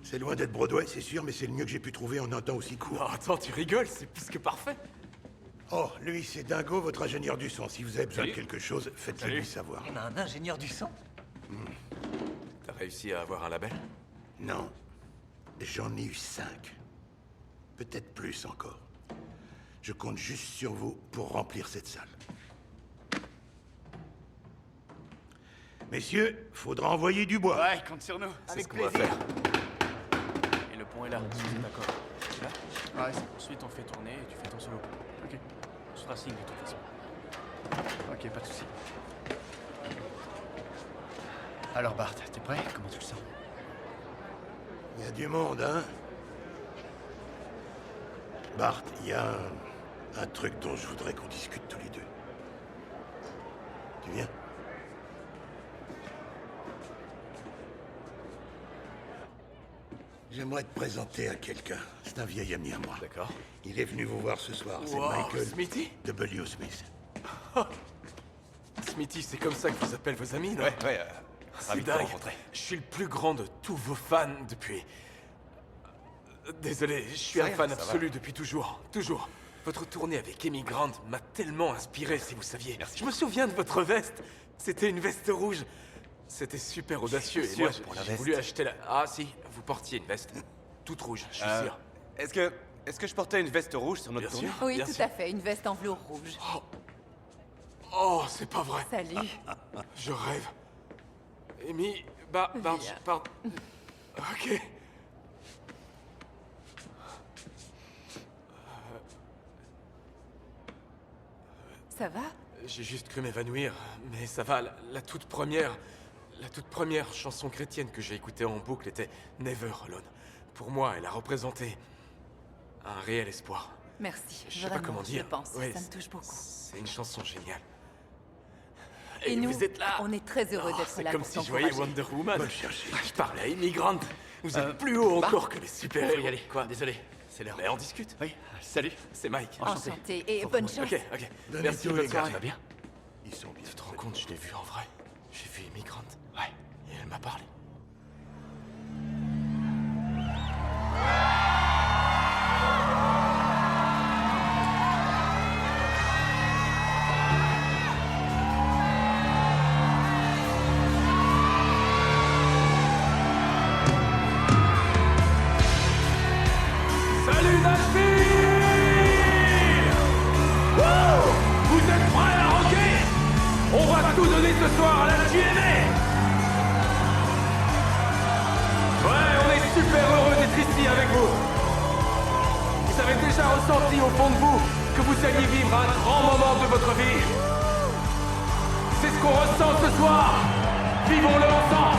C'est loin d'être Broadway, c'est sûr, mais c'est le mieux que j'ai pu trouver en un temps aussi court. Oh, attends, tu rigoles, c'est plus que parfait. Oh, lui, c'est Dingo, votre ingénieur du son. Si vous avez besoin de quelque chose, faites-le lui savoir. On a un ingénieur du son? T'as réussi à avoir un label? Non. J'en ai eu 5. Peut-être plus encore. Je compte juste sur vous pour remplir cette salle. Messieurs, faudra envoyer du bois. Ouais, compte sur nous. C'est ce qu'on va faire. Et le pont est là, si vous êtes d'accord. Tu là? Ouais, ensuite on fait tourner et tu fais ton solo. Ok. On se fera signe de toute façon. Ok, pas de soucis. Alors Bart, t'es prêt? Comment tu le sens? Il y a du monde, hein? Bart, il y a un truc dont je voudrais qu'on discute tous les deux. Tu viens? J'aimerais te présenter à quelqu'un. C'est un vieil ami à moi. D'accord. Il est venu vous voir ce soir. C'est Wow, Michael Smithy? W. Smith. Smithy, c'est comme ça que vous appelez vos amis, non? Ouais, C'est ravi de te dingue. rencontrer. Je suis le plus grand de tous vos fans depuis... Désolé, je suis un fan absolu depuis toujours. Toujours. Votre tournée avec Amy Grant m'a tellement inspiré, si vous saviez. Merci. Je me souviens de votre veste. C'était une veste rouge. C'était super audacieux. Et moi, pour la j'ai veste. voulu acheter la... Ah si, vous portiez une veste. Toute rouge, je suis sûr. Est-ce que je portais une veste rouge sur notre Bien tournée? sûr. Oui, Bien tout sûr. à fait. Une veste en velours rouge. Oh, c'est pas vrai. Salut. Je rêve. Amy... Viens. pardon. Ok. Ça va? J'ai juste cru m'évanouir, mais ça va. La toute première chanson chrétienne que j'ai écoutée en boucle était Never Alone. Pour moi, elle a représenté un réel espoir. Merci. Je sais pas Vraiment, comment dire. Je pense, Ouais, ça me touche beaucoup. C'est une chanson géniale. Et nous, vous êtes là. on est très heureux Oh, d'être là C'est comme pour si je voyais t'encourager. Wonder Woman. Va le chercher. Je parlais à Immigrant. Vous êtes plus haut encore que les super-héros. Faut y aller. Quoi? Désolé, c'est l'heure. Mais on discute. Oui, salut. C'est Mike. Enchanté et bonne chance. Ok, ok. Donnez Merci, tout, bonne les gars. soirée. Ça va bien? Ils sont bien. Tu te rends compte, je l'ai vue en vrai. J'ai vu Immigrant. Ouais. Et elle m'a parlé. Salut Nashville! Wouh! Vous êtes prêts à rocker? On va tout donner ce soir à la TNA! Ouais, on est super heureux d'être ici avec vous. Vous avez déjà ressenti au fond de vous que vous alliez vivre un grand moment de votre vie. C'est ce qu'on ressent ce soir. Vivons-le ensemble.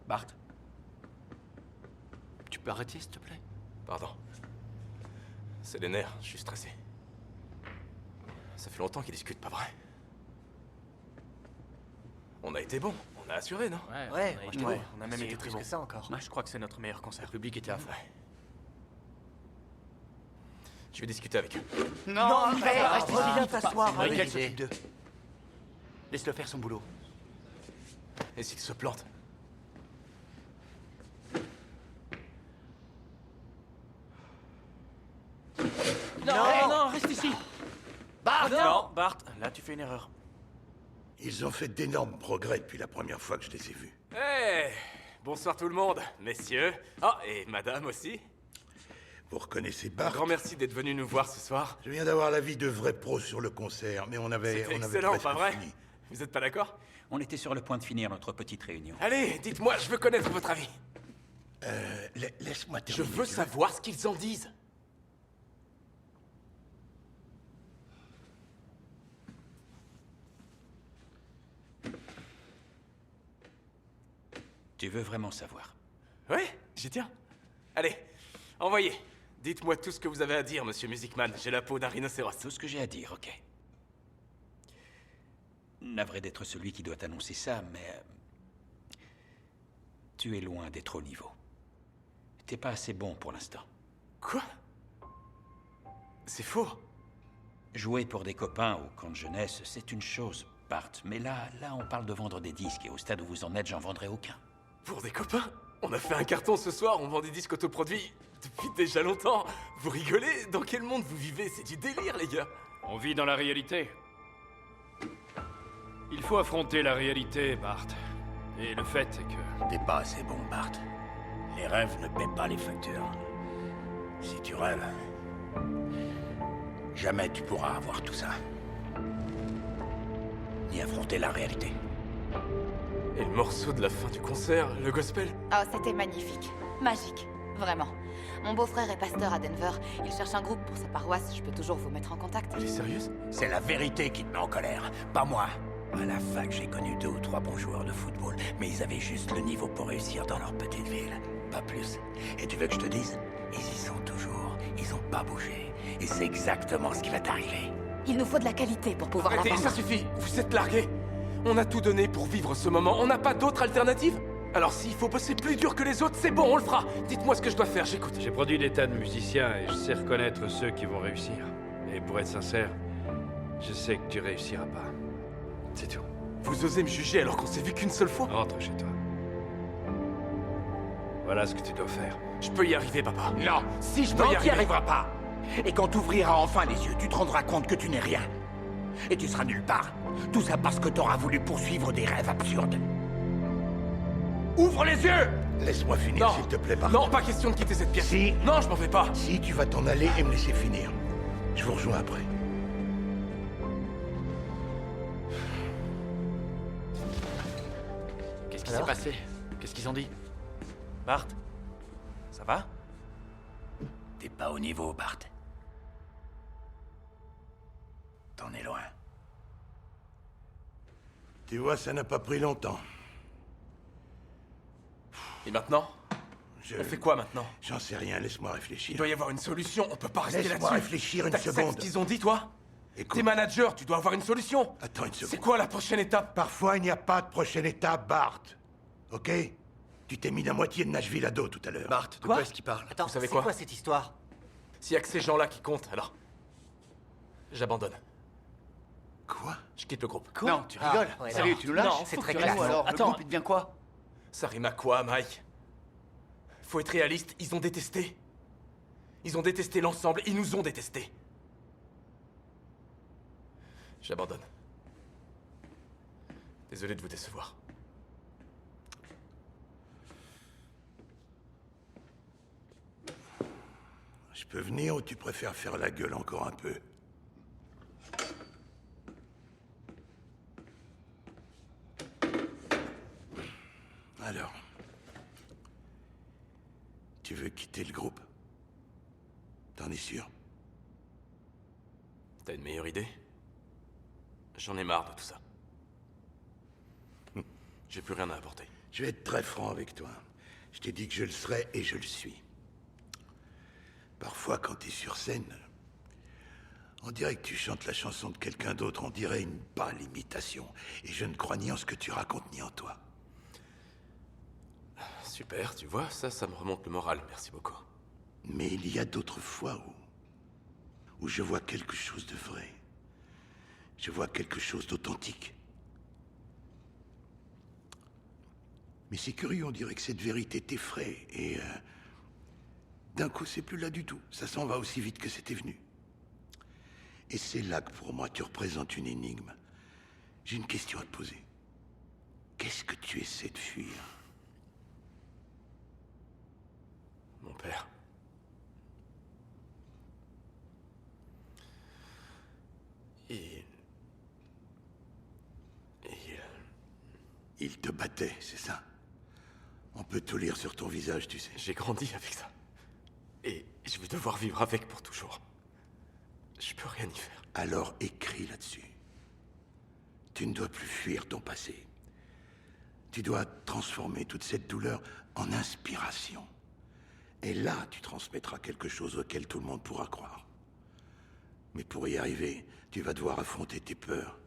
Bart. Tu peux arrêter, s'il te plaît? Pardon. C'est les nerfs, je suis stressé. Ça fait longtemps qu'ils discutent, pas vrai? On a été bons, on a assuré, non? Ouais, on a même été très bons. ça encore. Je crois que c'est notre meilleur concert. Le public était à fond. Ouais. Je vais discuter avec eux. Non, reste ici. viens t'asseoir. c'est une avec vraie s'occupe d'eux. Laisse-le faire son boulot. Et s'ils se plantent? Non, reste ici. Bart, Non, Bart, là tu fais une erreur. Ils ont fait d'énormes progrès depuis la première fois que je les ai vus. Hey! Bonsoir tout le monde, messieurs. Ah, et madame aussi. Vous reconnaissez Un Bart? grand merci d'être venu nous voir ce soir. Je viens d'avoir l'avis de vrais pros sur le concert, mais on avait C'était excellent, pas vrai? fini. Vous êtes pas d'accord? On était sur le point de finir notre petite réunion. Allez, dites-moi, je veux connaître votre avis. Laisse-moi Je terminer. veux savoir ce qu'ils en disent. Tu veux vraiment savoir? Oui, j'y tiens. Allez, envoyez. Dites-moi tout ce que vous avez à dire, monsieur Musicman. J'ai la peau d'un rhinocéros. Tout ce que j'ai à dire, ok. Navré d'être celui qui doit annoncer ça, mais... tu es loin d'être au niveau. T'es pas assez bon pour l'instant. Quoi? C'est faux. Jouer pour des copains au camp de jeunesse, c'est une chose, Bart. Mais là, on parle de vendre des disques, et au stade où vous en êtes, j'en vendrai aucun. Pour des copains? On a fait un carton ce soir, on vend des disques autoproduits depuis déjà longtemps. Vous rigolez? Dans quel monde vous vivez? C'est du délire, les gars. On vit dans la réalité. Il faut affronter la réalité, Bart. Et le fait est que... T'es pas assez bon, Bart. Les rêves ne paient pas les factures. Si tu rêves, jamais tu pourras avoir tout ça. Ni affronter la réalité. Et le morceau de la fin du concert, le gospel? Oh, c'était magnifique. Magique. Vraiment. Mon beau-frère est pasteur à Denver. Il cherche un groupe pour sa paroisse. Je peux toujours vous mettre en contact. Elle est sérieuse? C'est la vérité qui te met en colère, pas moi. À la fac, j'ai connu 2 ou 3 bons joueurs de football, mais ils avaient juste le niveau pour réussir dans leur petite ville. Pas plus. Et tu veux que je te dise? Ils y sont toujours. Ils ont pas bougé. Et c'est exactement ce qui va t'arriver. Il nous faut de la qualité pour pouvoir la Arrêtez, vendre. ça suffit. Vous êtes largués. On a tout donné pour vivre ce moment. On n'a pas d'autre alternative? Alors s'il faut bosser plus dur que les autres, c'est bon, on le fera. Dites-moi ce que je dois faire, j'écoute. J'ai produit des tas de musiciens et je sais reconnaître ceux qui vont réussir. Et pour être sincère, je sais que tu réussiras pas. C'est tout. Vous osez me juger alors qu'on s'est vu qu'une seule fois? Rentre chez toi. Voilà ce que tu dois faire. Je peux y arriver, papa. Non, Si je peux non, y tu arriver. n'y arriveras pas. Et quand tu ouvriras enfin les yeux, tu te rendras compte que tu n'es rien. Et tu seras nulle part. Tout ça parce que t'auras voulu poursuivre des rêves absurdes. Ouvre les yeux! Laisse-moi finir, Non. s'il te plaît, Bart. Non, pas question de quitter cette pièce. Si. Non, je m'en vais pas. Si, tu vas t'en aller et me laisser finir. Je vous rejoins après. Qu'est-ce qui s'est passé? Qu'est-ce qu'ils ont dit? Bart? va? T'es pas au niveau, Bart. T'en es loin. Tu vois, ça n'a pas pris longtemps. Et maintenant? On fait quoi maintenant? J'en sais rien, laisse-moi réfléchir. Il doit y avoir une solution, on peut pas rester là-dessus. Laisse-moi réfléchir une seconde. T'acceptes ce qu'ils ont dit, toi? Écoute. T'es manager, tu dois avoir une solution. Attends une seconde. C'est quoi la prochaine étape? Parfois, il n'y a pas de prochaine étape, Bart. Ok? Tu t'es mis la moitié de Nashville à dos tout à l'heure. Bart, de quoi est-ce qu'il parle? Attends, Vous savez c'est quoi quoi cette histoire? S'il y a que ces gens-là qui comptent, alors... J'abandonne. Quoi? Je quitte le groupe. Non, tu rigoles. ouais, Salut, non. tu nous lâches? Non, c'est très classe. Alors, Attends. le groupe, il devient quoi? Ça rime à quoi, Mike? Faut être réaliste, ils ont détesté. Ils ont détesté l'ensemble, ils nous ont détestés. J'abandonne. Désolé de vous décevoir. Je peux venir ou tu préfères faire la gueule encore un peu? Alors, tu veux quitter le groupe? T'en es sûr? T'as une meilleure idée? J'en ai marre de tout ça. J'ai plus rien à apporter. Je vais être très franc avec toi. Je t'ai dit que je le serais et je le suis. Parfois, quand t'es sur scène, on dirait que tu chantes la chanson de quelqu'un d'autre, on dirait une pâle imitation. Et je ne crois ni en ce que tu racontes, ni en toi. Super, tu vois, ça me remonte le moral, merci beaucoup. Mais il y a d'autres fois où je vois quelque chose de vrai. Je vois quelque chose d'authentique. Mais c'est curieux, on dirait que cette vérité t'effraie et... d'un coup, c'est plus là du tout. Ça s'en va aussi vite que c'était venu. Et c'est là que pour moi, tu représentes une énigme. J'ai une question à te poser. Qu'est-ce que tu essaies de fuir? Mon père. Il te battait, c'est ça? On peut tout lire sur ton visage, tu sais. J'ai grandi avec ça. Et je vais devoir vivre avec pour toujours. Je peux rien y faire. Alors écris là-dessus. Tu ne dois plus fuir ton passé. Tu dois transformer toute cette douleur en inspiration. Et là, tu transmettras quelque chose auquel tout le monde pourra croire. Mais pour y arriver, tu vas devoir affronter tes peurs.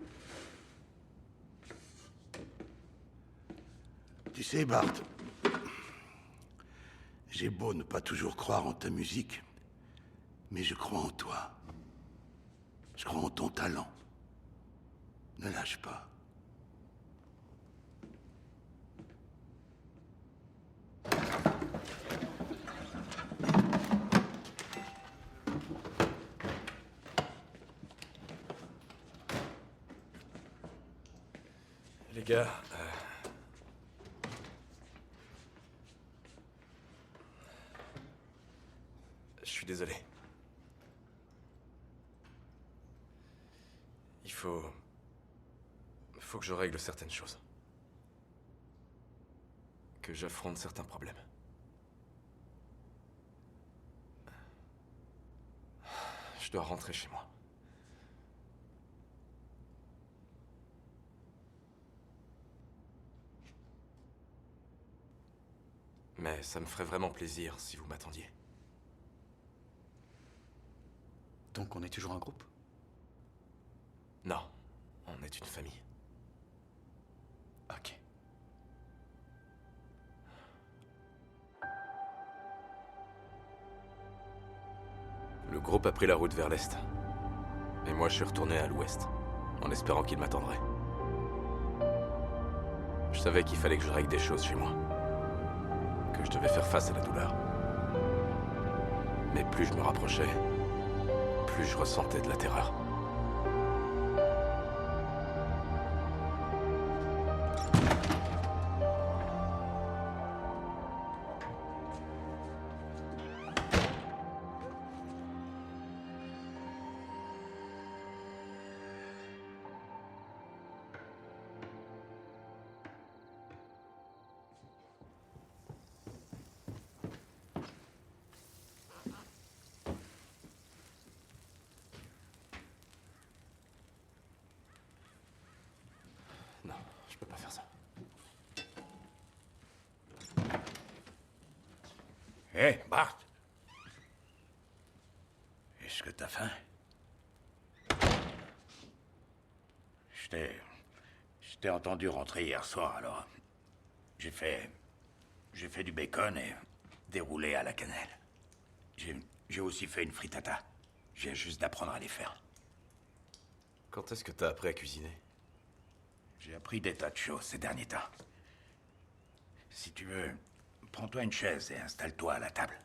Tu sais, Bart, j'ai beau ne pas toujours croire en ta musique, mais je crois en toi. Je crois en ton talent. Ne lâche pas. Les gars, je suis désolé. Il faut que je règle certaines choses. Que j'affronte certains problèmes. Je dois rentrer chez moi. Mais ça me ferait vraiment plaisir si vous m'attendiez. Donc on est toujours un groupe? Non, on est une famille. Ok. Le groupe a pris la route vers l'est. Et moi, je suis retourné à l'ouest, en espérant qu'il m'attendrait. Je savais qu'il fallait que je règle des choses chez moi. Que je devais faire face à la douleur. Mais plus je me rapprochais, plus je ressentais de la terreur. Hé, Bart. Est-ce que t'as faim? Je t'ai entendu rentrer hier soir, alors... J'ai fait du bacon et des roulés à la cannelle. J'ai aussi fait une frittata. J'ai juste d'apprendre à les faire. Quand est-ce que t'as appris à cuisiner? J'ai appris des tas de choses ces derniers temps. Si tu veux, prends-toi une chaise et installe-toi à la table.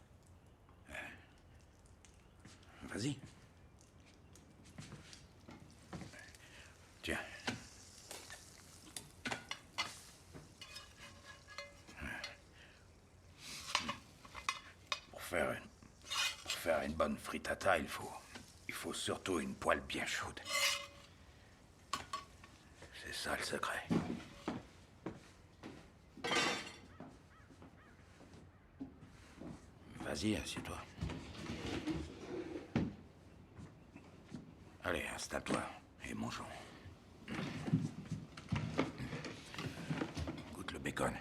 Vas-y. Tiens. Pour faire une bonne frittata, il faut surtout une poêle bien chaude. C'est ça le secret. Vas-y, assieds-toi. Allez, installe-toi et mangeons. Goûte le bacon.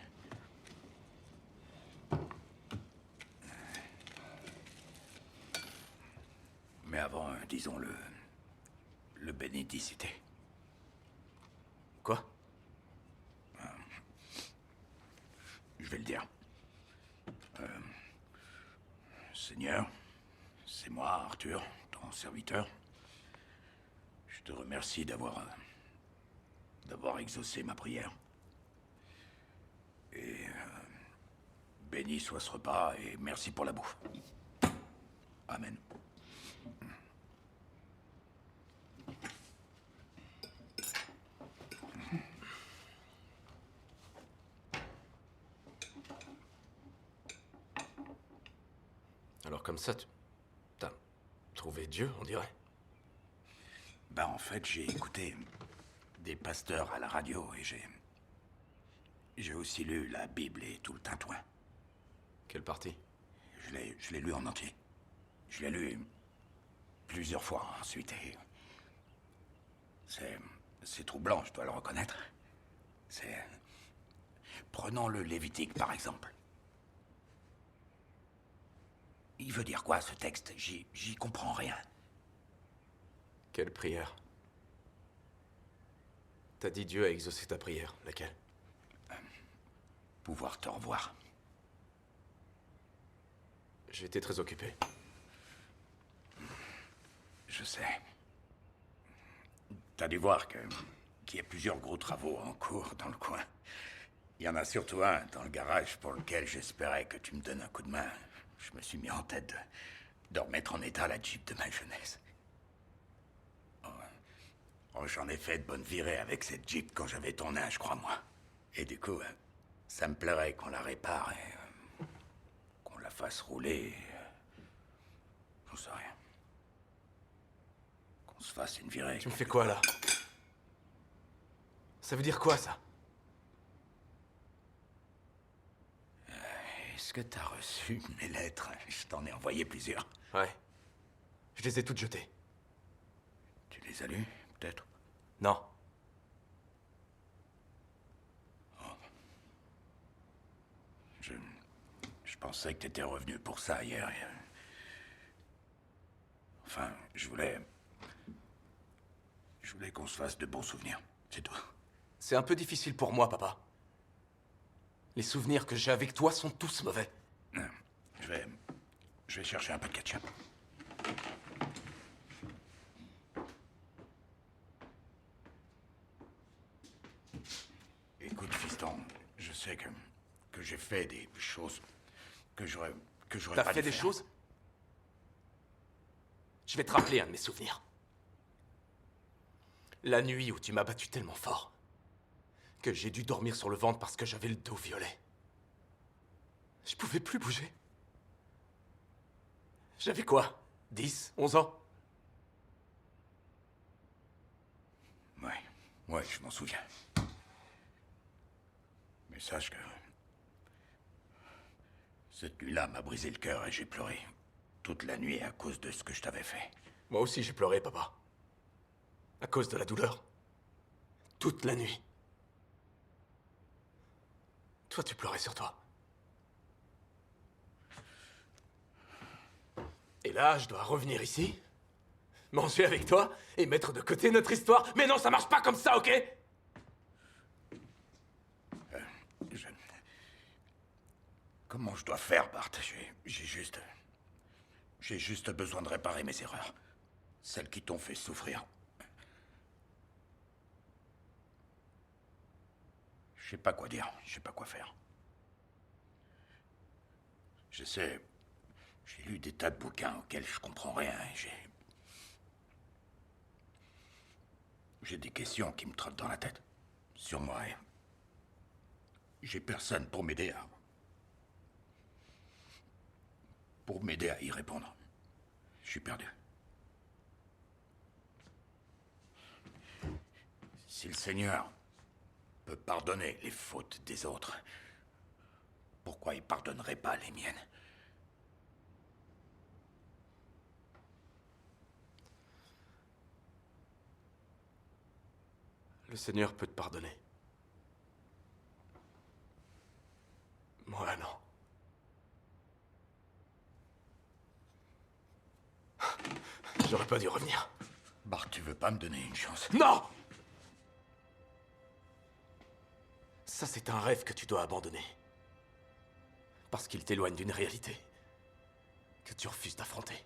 Mais avant, disons le bénédicité. Quoi? Je vais le dire. Seigneur, c'est moi, Arthur, ton serviteur. Je te remercie d'avoir exaucé ma prière. Et béni soit ce repas et merci pour la bouffe. Amen. Alors comme ça, t'as trouvé Dieu, on dirait? Ben en fait, j'ai écouté des pasteurs à la radio et j'ai aussi lu la Bible et tout le tintouin. Quelle partie? Je l'ai lu en entier. Je l'ai lu plusieurs fois ensuite et... C'est troublant, je dois le reconnaître. Prenons le Lévitique, par exemple. Il veut dire quoi, ce texte? J'y comprends rien. Quelle prière? T'as dit Dieu a exaucé ta prière. Laquelle? Pouvoir te revoir. J'ai été très occupé. Je sais. T'as dû voir qu'il y a plusieurs gros travaux en cours dans le coin. Il y en a surtout un dans le garage pour lequel j'espérais que tu me donnes un coup de main. Je me suis mis en tête de remettre en état la Jeep de ma jeunesse. Oh, j'en ai fait de bonnes virées avec cette Jeep quand j'avais ton âge, crois-moi. Et du coup, ça me plairait qu'on la répare et qu'on la fasse rouler. J'en sais rien. Qu'on se fasse une virée. Tu me fais quoi, là? Ça veut dire quoi, ça? Est-ce que t'as reçu mes lettres? Je t'en ai envoyé plusieurs. Ouais. Je les ai toutes jetées. Tu les as lues, peut-être? Non. Oh. Je pensais que t'étais revenu pour ça hier. Enfin, je voulais qu'on se fasse de bons souvenirs, c'est tout. C'est un peu difficile pour moi, papa. Les souvenirs que j'ai avec toi sont tous mauvais. Je vais chercher un peu de ketchup. Écoute, fiston, je sais que j'ai fait des choses que j'aurais pas dû faire. T'as fait des choses? Je vais te rappeler un de mes souvenirs. La nuit où tu m'as battu tellement fort que j'ai dû dormir sur le ventre parce que j'avais le dos violet. Je pouvais plus bouger. J'avais quoi? 10, 11 ans? Ouais, je m'en souviens. Mais sache que... cette nuit-là m'a brisé le cœur et j'ai pleuré toute la nuit à cause de ce que je t'avais fait. Moi aussi j'ai pleuré, papa. À cause de la douleur. Toute la nuit. Toi, tu pleurais sur toi. Et là, je dois revenir ici, manger avec toi et mettre de côté notre histoire. Mais non, ça marche pas comme ça, ok? Comment je dois faire, Bart? J'ai juste besoin de réparer mes erreurs. Celles qui t'ont fait souffrir. Je sais pas quoi dire, je sais pas quoi faire. J'ai lu des tas de bouquins auxquels je comprends rien et j'ai des questions qui me trottent dans la tête. Sur moi et j'ai personne pour m'aider à y répondre. Je suis perdu. Si le Seigneur peut pardonner les fautes des autres, pourquoi il pardonnerait pas les miennes? Le Seigneur peut te pardonner. Moi, non. J'aurais pas dû revenir. Bart, tu veux pas me donner une chance? Non! Ça, c'est un rêve que tu dois abandonner. Parce qu'il t'éloigne d'une réalité que tu refuses d'affronter.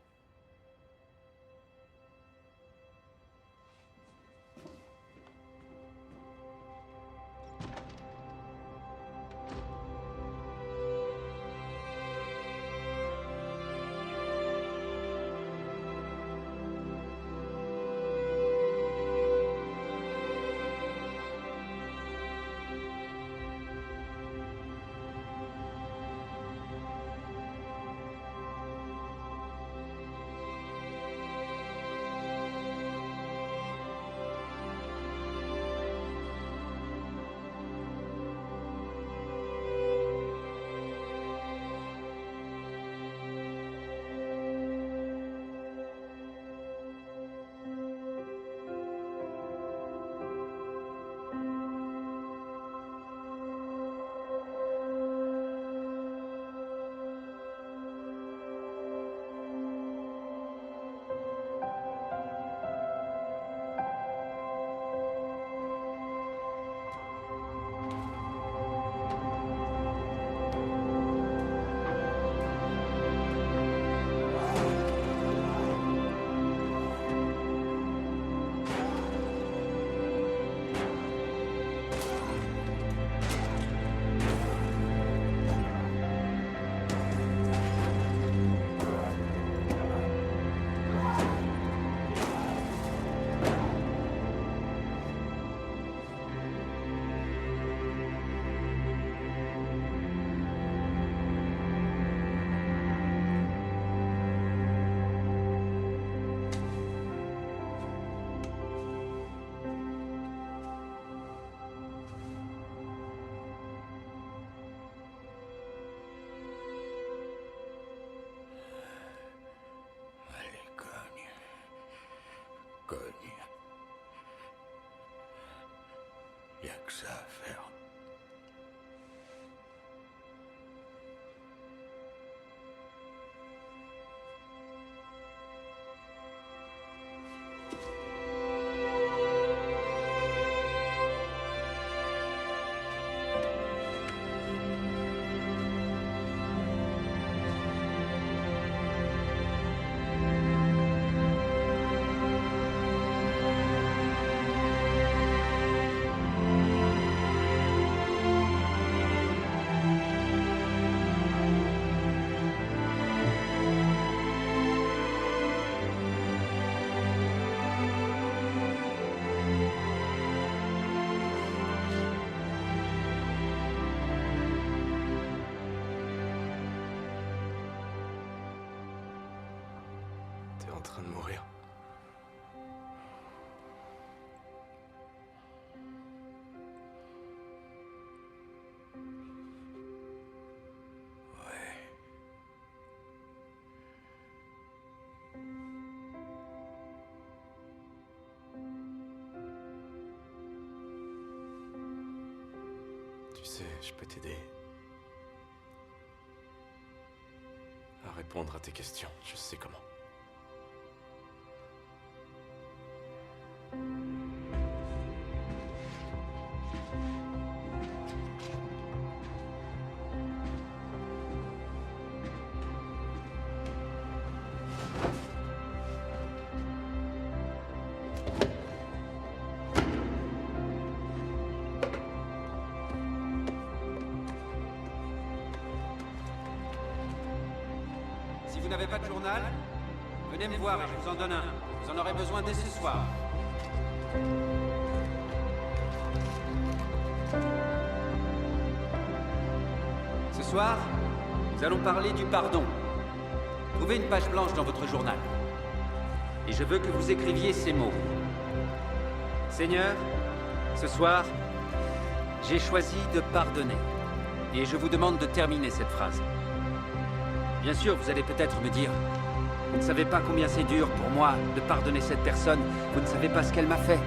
Cogne. Y a que ça à faire. T'es en train de mourir. Tu sais, je peux t'aider à répondre répondre à tes questions. Je sais comment. Si vous n'avez pas de journal, venez me voir et je vous en donne un. Vous en aurez besoin dès ce soir. Ce soir, nous allons parler du pardon. Trouvez une page blanche dans votre journal. Et je veux que vous écriviez ces mots. Seigneur, ce soir, j'ai choisi de pardonner. Et je vous demande de terminer cette phrase. Bien sûr, vous allez peut-être me dire, vous ne savez pas combien c'est dur pour moi de pardonner cette personne, vous ne savez pas ce qu'elle m'a fait.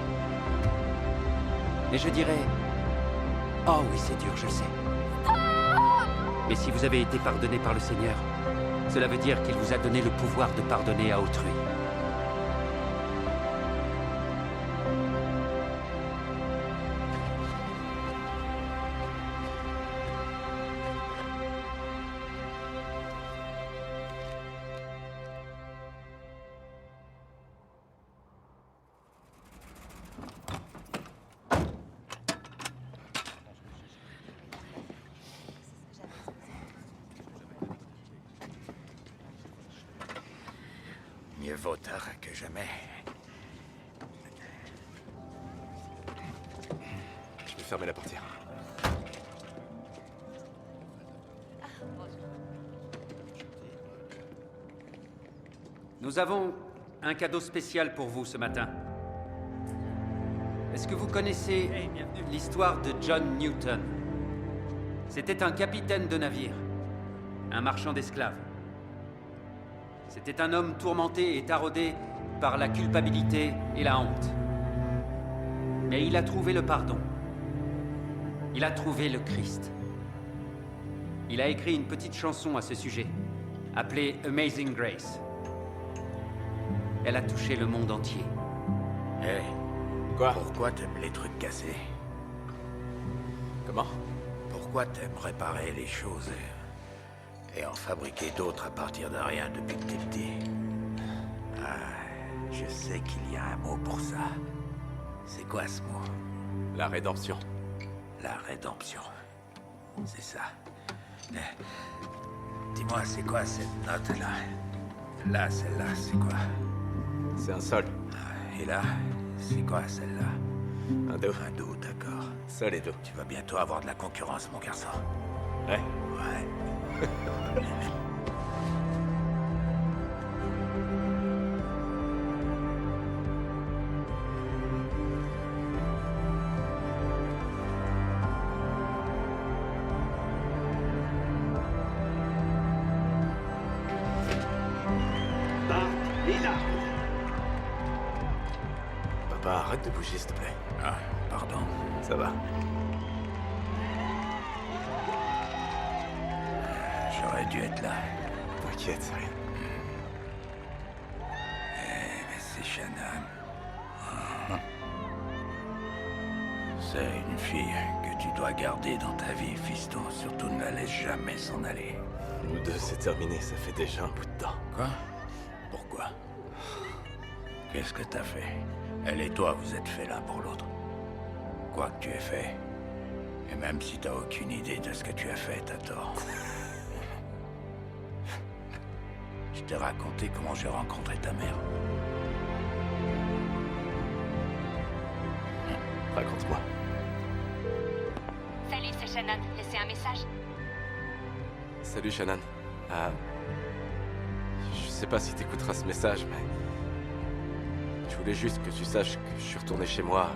Et je dirais, oh oui, c'est dur, je le sais. Mais si vous avez été pardonné par le Seigneur, cela veut dire qu'il vous a donné le pouvoir de pardonner à autrui. Mieux vaut tard que jamais. Je vais fermer la portière. Nous avons un cadeau spécial pour vous ce matin. Est-ce que vous connaissez l'histoire de John Newton? C'était un capitaine de navire, un marchand d'esclaves. C'était un homme tourmenté et taraudé par la culpabilité et la honte. Mais il a trouvé le pardon. Il a trouvé le Christ. Il a écrit une petite chanson à ce sujet, appelée Amazing Grace. Elle a touché le monde entier. Hé, quoi? Pourquoi t'aimes les trucs cassés? Comment? Pourquoi t'aimes réparer les choses et en fabriquer d'autres à partir de rien depuis que t'es petit? Ah, je sais qu'il y a un mot pour ça. C'est quoi ce mot? La rédemption. La rédemption. C'est ça. Dis-moi, c'est quoi cette note-là? Là, celle-là, c'est quoi? C'est un sol. Et là, c'est quoi celle-là? Un do. Un do, d'accord. Sol et do. Tu vas bientôt avoir de la concurrence, mon garçon. Ouais. Ouais. Papa, arrête de bouger, s'il te plaît. Ah, pardon. Ça va. J'aurais dû être là. T'inquiète, c'est rien. Mais c'est Shannon. C'est une fille que tu dois garder dans ta vie, fiston. Surtout ne la laisse jamais s'en aller. Nous deux, c'est terminé, ça fait déjà un bout de temps. Quoi? Pourquoi? Qu'est-ce que t'as fait? Elle et toi, vous êtes faits l'un pour l'autre. Quoi que tu aies fait. Et même si t'as aucune idée de ce que tu as fait, t'as tort. Je t'ai raconté comment j'ai rencontré ta mère. Raconte-moi. Salut, c'est Shannon. Laissez un message. Salut Shannon. Je sais pas si t'écouteras ce message, mais... Je voulais juste que tu saches que je suis retourné chez moi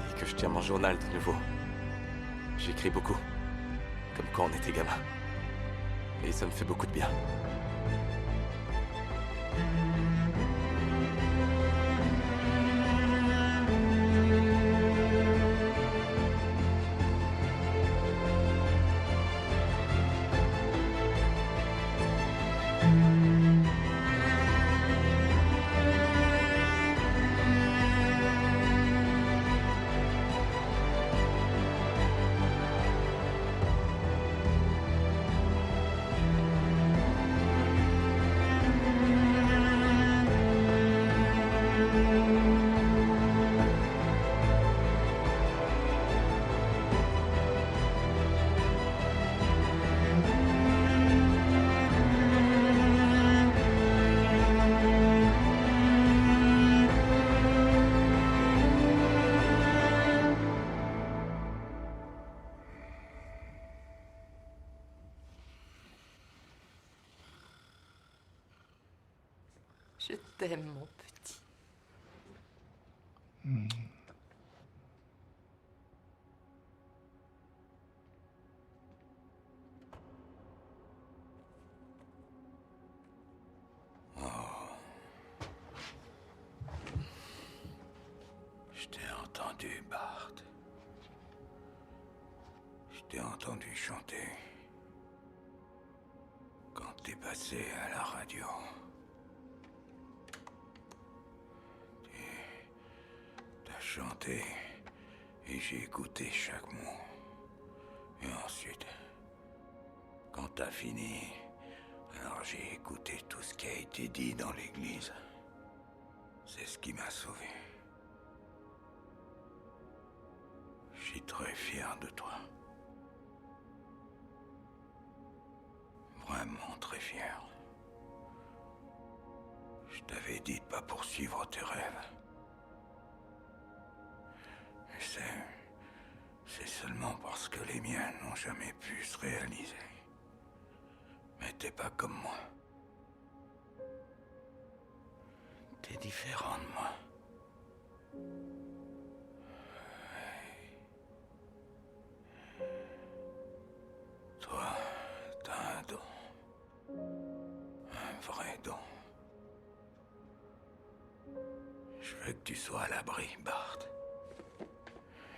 et que je tiens mon journal de nouveau. J'écris beaucoup, comme quand on était gamin. Et ça me fait beaucoup de bien. Je t'aime, mon petit. Je t'ai entendu, Bart. Je t'ai entendu chanter. Quand t'es passé à la radio. T'as chanté et j'ai écouté chaque mot. Et ensuite, quand t'as fini, alors j'ai écouté tout ce qui a été dit dans l'église. C'est ce qui m'a sauvé. Je suis très fier de toi. Vraiment très fier. Je t'avais dit de pas poursuivre tes rêves. C'est seulement parce que les miens n'ont jamais pu se réaliser. Mais t'es pas comme moi. T'es différent de moi. Toi, t'as un don. Un vrai don. Je veux que tu sois à l'abri, Bart.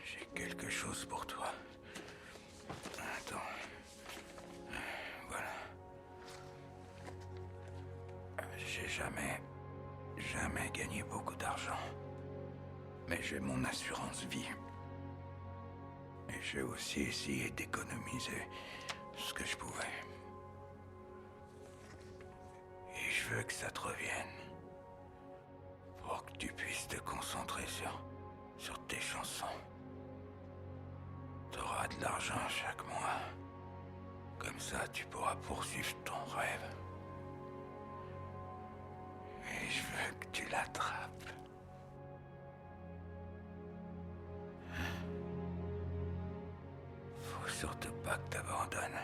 J'ai quelque chose pour toi. Attends. Voilà. J'ai jamais gagné beaucoup d'argent. Mais j'ai mon assurance vie. Et j'ai aussi essayé d'économiser ce que je pouvais. Et je veux que ça te revienne. Pour que tu puisses te concentrer sur tes chansons. T'auras de l'argent chaque mois. Comme ça, tu pourras poursuivre ton rêve. Et je veux que tu l'attrapes. Faut surtout pas que t'abandonnes.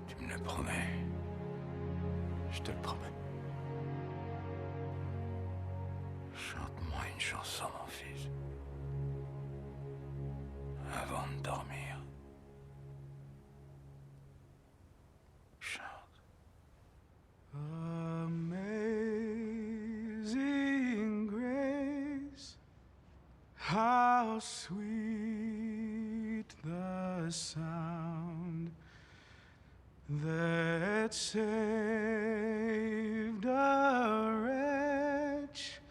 Tu me le promets? Je te le promets. Chante-moi une chanson, mon fils. Avant de dormir. Chante. Amazing grace, how sweet the sound that saved a wretch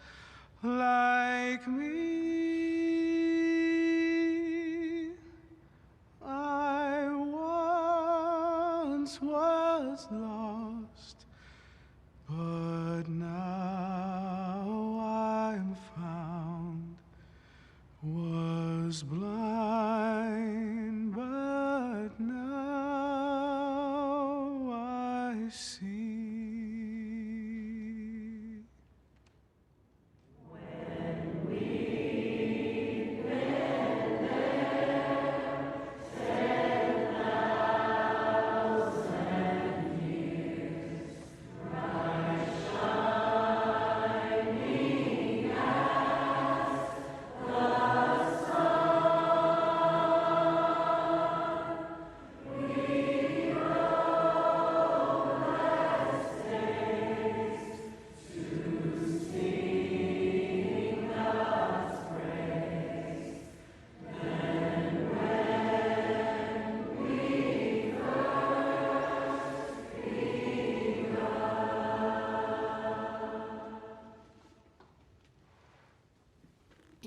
like me. I once was lost, but now I'm found. Was blind, but now I see.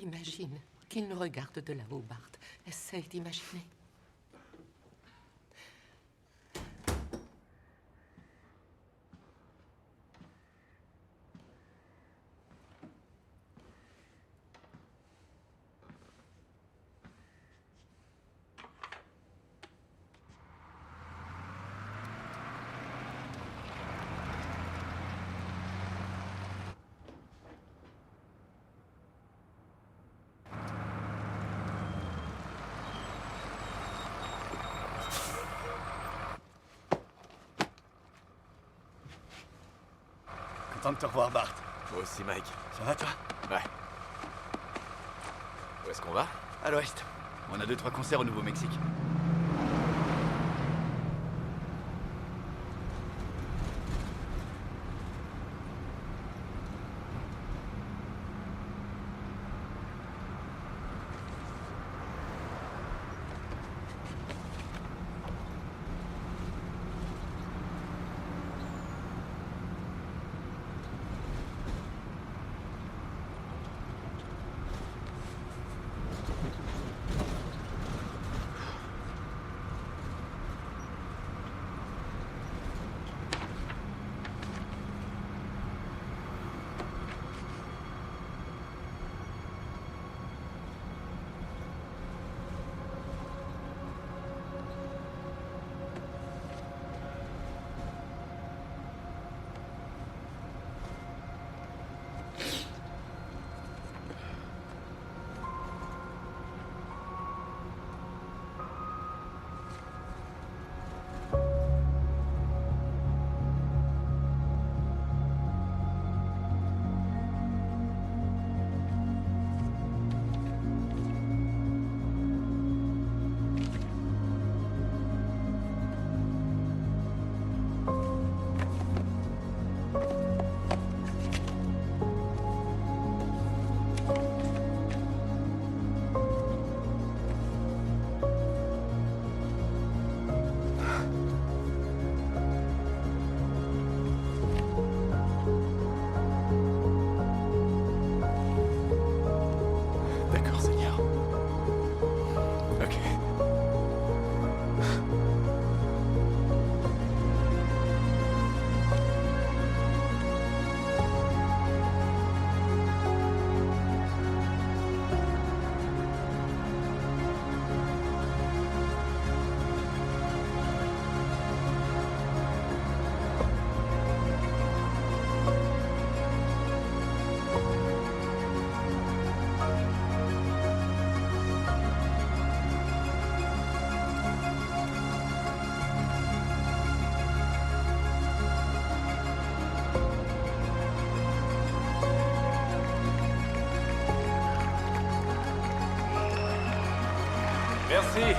Imagine qu'il nous regarde de là-haut, Bart. Essaye d'imaginer. Content de te revoir, Bart. Moi aussi, Mike. Ça va, toi? Ouais. Où est-ce qu'on va? À l'ouest. On a 2-3 concerts au Nouveau-Mexique. Merci.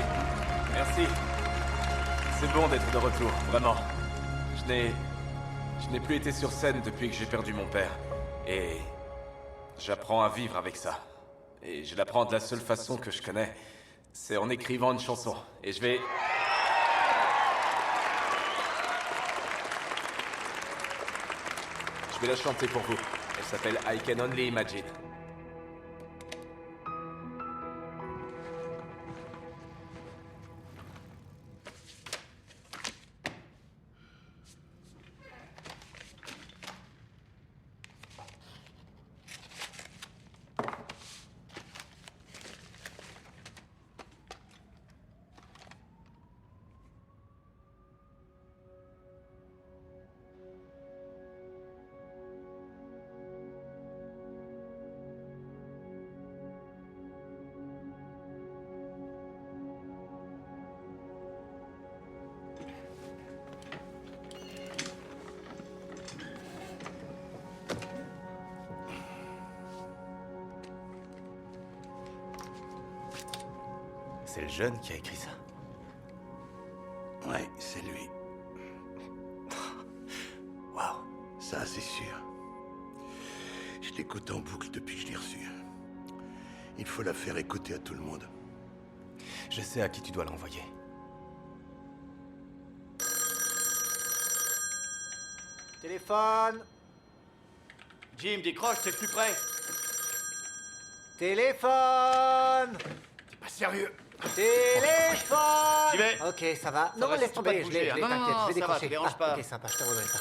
Merci. C'est bon d'être de retour, vraiment. Je n'ai plus été sur scène depuis que j'ai perdu mon père. Et j'apprends à vivre avec ça. Et je l'apprends de la seule façon que je connais. C'est en écrivant une chanson. Et je vais la chanter pour vous. Elle s'appelle I Can Only Imagine. C'est le jeune qui a écrit ça. Ouais, c'est lui. Waouh. Ça, c'est sûr. Je l'écoute en boucle depuis que je l'ai reçu. Il faut la faire écouter à tout le monde. Je sais à qui tu dois l'envoyer. Téléphone. Jim, décroche, c'est le plus près. Téléphone. T'es pas sérieux. Téléphone. J'y vais. Ok, ça va. Ça Non, va, laisse surtout pas tomber, te je l'ai, bouger, hein. Non, t'inquiète, non, je vais ça va, décrocher. te dérange pas. Ok, sympa, je te redonne ça.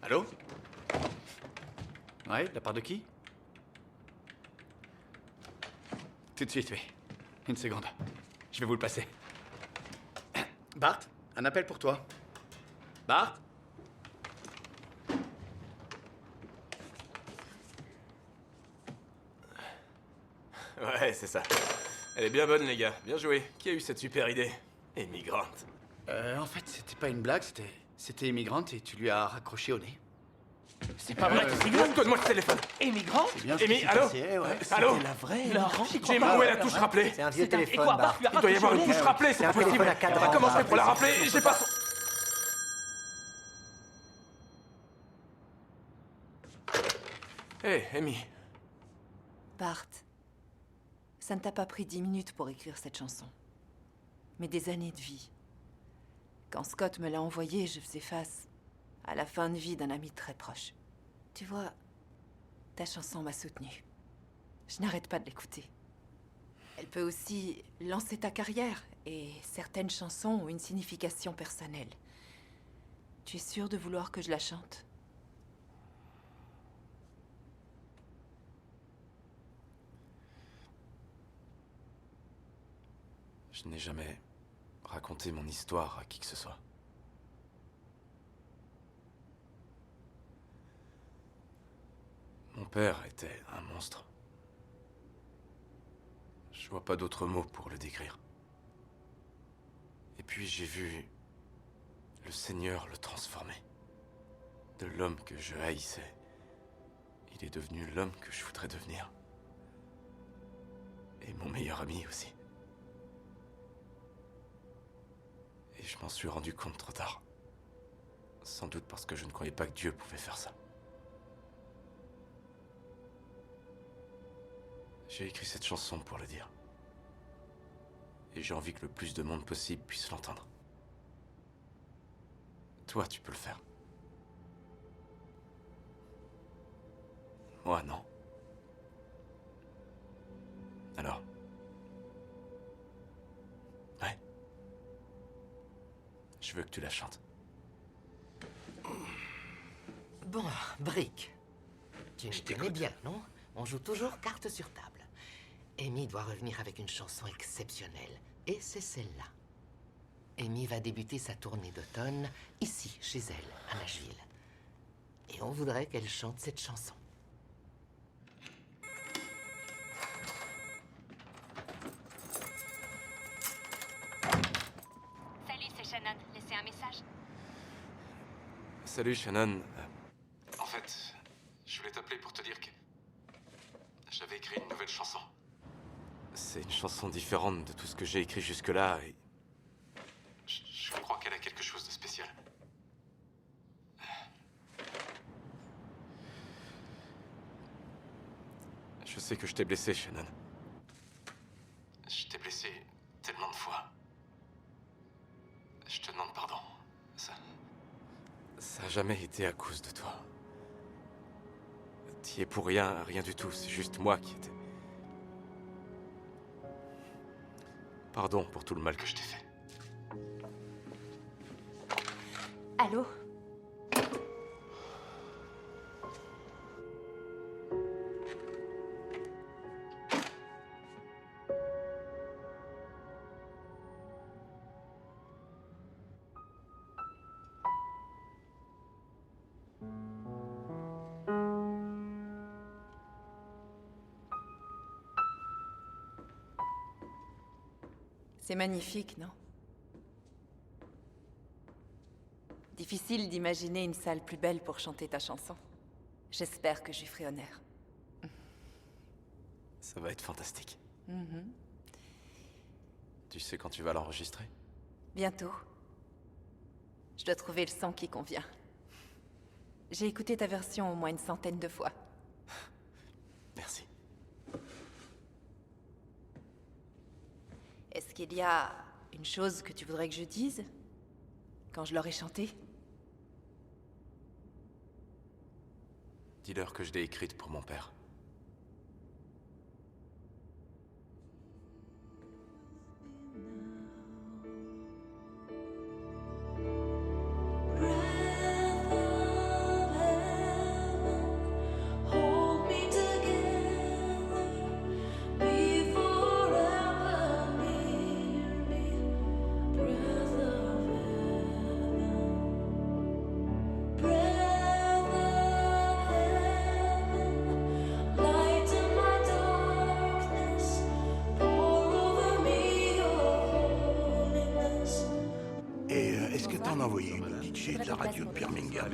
Allô? Ouais, de la part de qui? Tout de suite, oui. Une seconde. Je vais vous le passer. Bart, un appel pour toi. Bart? Ouais, c'est ça. Elle est bien bonne, les gars. Bien joué. Qui a eu cette super idée? Immigrante. En fait, c'était pas une blague, c'était immigrante et tu lui as raccroché au nez. C'est pas vrai, c'est grave. Donne-moi le téléphone. Émigrant Amy, allô? Allô? La vraie. Jim, où est la touche rappelée? C'est un vieux téléphone, Bart. Il doit y avoir une touche rappelée, c'est un pas possible. téléphone à cadran, Comment je fais Bart. pour la rappeler? J'ai pas son... Hé, Amy. Bart, ça ne t'a pas pris 10 minutes pour écrire cette chanson. Mais des années de vie. Quand Scott me l'a envoyée, je faisais face à la fin de vie d'un ami très proche. Tu vois, ta chanson m'a soutenue. Je n'arrête pas de l'écouter. Elle peut aussi lancer ta carrière, et certaines chansons ont une signification personnelle. Tu es sûr de vouloir que je la chante? Je n'ai jamais raconté mon histoire à qui que ce soit. Mon père était un monstre. Je vois pas d'autres mots pour le décrire. Et puis j'ai vu le Seigneur le transformer. De l'homme que je haïssais, il est devenu l'homme que je voudrais devenir. Et mon meilleur ami aussi. Et je m'en suis rendu compte trop tard. Sans doute parce que je ne croyais pas que Dieu pouvait faire ça. J'ai écrit cette chanson pour le dire. Et j'ai envie que le plus de monde possible puisse l'entendre. Toi, tu peux le faire. Moi, non. Alors? Ouais. Je veux que tu la chantes. Bon, Brick. Tu me connais bien, non? On joue toujours carte sur table. Amy doit revenir avec une chanson exceptionnelle. Et c'est celle-là. Amy va débuter sa tournée d'automne, ici, chez elle, à Nashville. Et on voudrait qu'elle chante cette chanson. Salut, c'est Shannon. Laissez un message. Salut, Shannon. En fait, je voulais t'appeler pour te dire que... j'avais écrit une nouvelle chanson. C'est une chanson différente de tout ce que j'ai écrit jusque-là et... je crois qu'elle a quelque chose de spécial. Je sais que je t'ai blessé, Shannon. Je t'ai blessé tellement de fois. Je te demande pardon. Ça a jamais été à cause de toi. T'y es pour rien, rien du tout. C'est juste moi qui étais... Pardon pour tout le mal que je t'ai fait. Allô? C'est magnifique, non? Difficile d'imaginer une salle plus belle pour chanter ta chanson. J'espère que je lui ferai honneur. Ça va être fantastique. Mhm. Tu sais quand tu vas l'enregistrer? Bientôt. Je dois trouver le son qui convient. J'ai écouté ta version au moins une centaine de fois. Merci. Est-ce qu'il y a une chose que tu voudrais que je dise quand je l'aurai chanté? Dis-leur que je l'ai écrite pour mon père. Est-ce que t'en as envoyé une au DJ de la radio de Birmingham?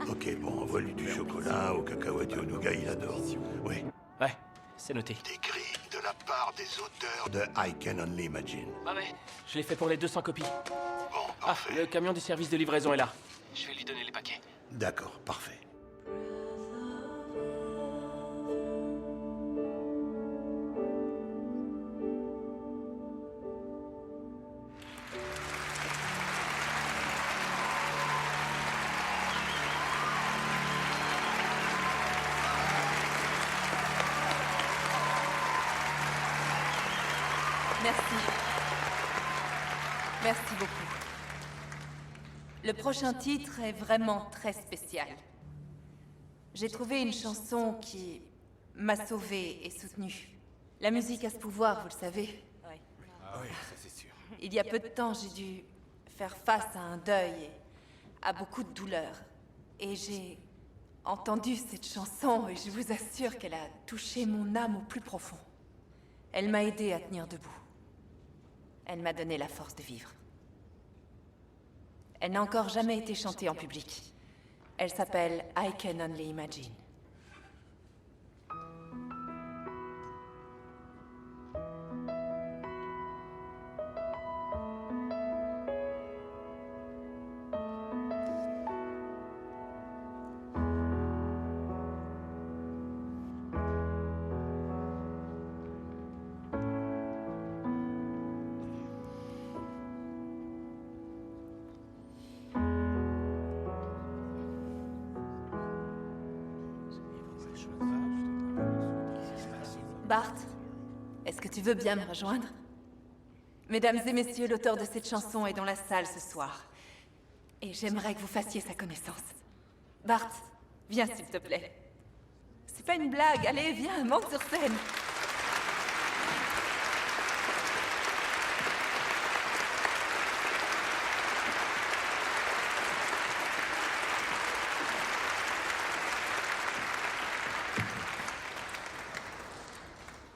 Ok, bon, envoie-lui du chocolat, au cacahuètes et au nougat, il adore. Oui. Ouais, c'est noté. Écrit de la part des auteurs de I Can Only Imagine. Ouais, je l'ai fait pour les 200 copies. Bon, parfait. Ah, le camion du service de livraison est là. Je vais lui donner les paquets. D'accord, parfait. Merci. Merci beaucoup. Le prochain titre est vraiment très spécial. J'ai trouvé une chanson qui m'a sauvée et soutenue. La musique a ce pouvoir, vous le savez. Ah oui, ça c'est sûr. Il y a peu de temps, j'ai dû faire face à un deuil et à beaucoup de douleur. Et j'ai entendu cette chanson et je vous assure qu'elle a touché mon âme au plus profond. Elle m'a aidée à tenir debout. Elle m'a donné la force de vivre. Elle n'a encore jamais été chantée en public. Elle s'appelle I Can Only Imagine. Bart, est-ce que tu veux bien me rejoindre? Mesdames et messieurs, l'auteur de cette chanson est dans la salle ce soir. Et j'aimerais que vous fassiez sa connaissance. Bart, viens s'il te plaît. C'est pas une blague, allez, viens, monte sur scène.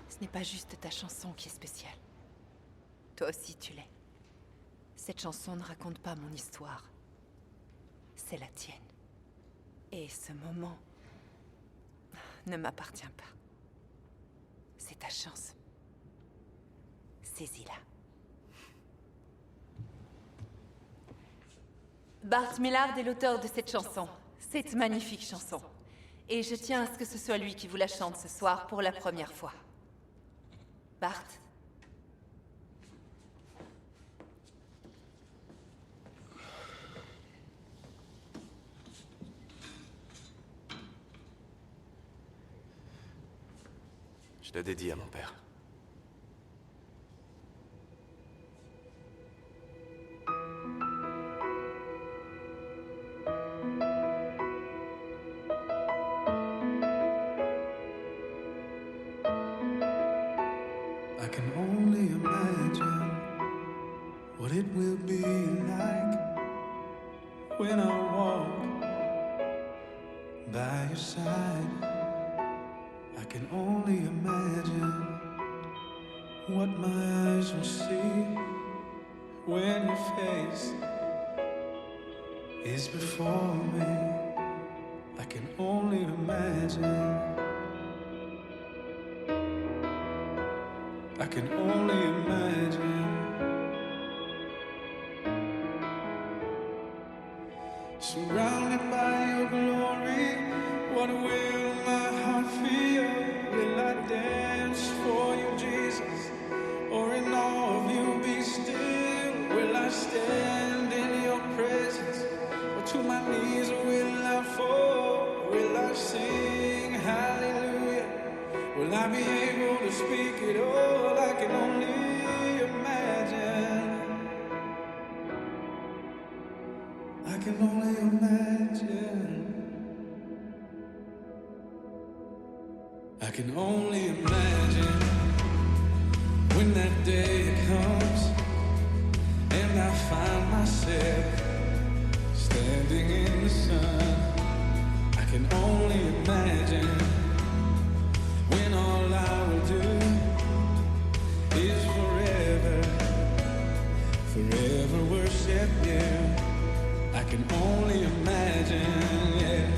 Ce n'est pas juste ta chanson qui est spéciale. Toi aussi, tu l'es. Cette chanson ne raconte pas mon histoire. C'est la tienne. Et ce moment ne m'appartient pas. C'est ta chance. Saisis-la. Bart Millard est l'auteur de cette chanson. Cette magnifique chanson. Et je tiens à ce que ce soit lui qui vous la chante ce soir pour la première fois. Bart. Je la dédie à mon père. I can only imagine what it will be like when I walk by your side. I can only imagine what my eyes will see when your face is before me. I can only imagine. I can only imagine. Surrounded by your glory, what will my heart feel? Will I dance for you, Jesus? Or in awe of you be still? Will I stand in your presence? Or to my knees will I fall? Will I sing hallelujah? Will I be able to speak it all? I can only imagine. I can only imagine. I can only imagine when that day comes and I find myself standing in the sun. I can only imagine when all I will do is forever, forever worship you. I can only imagine, yeah.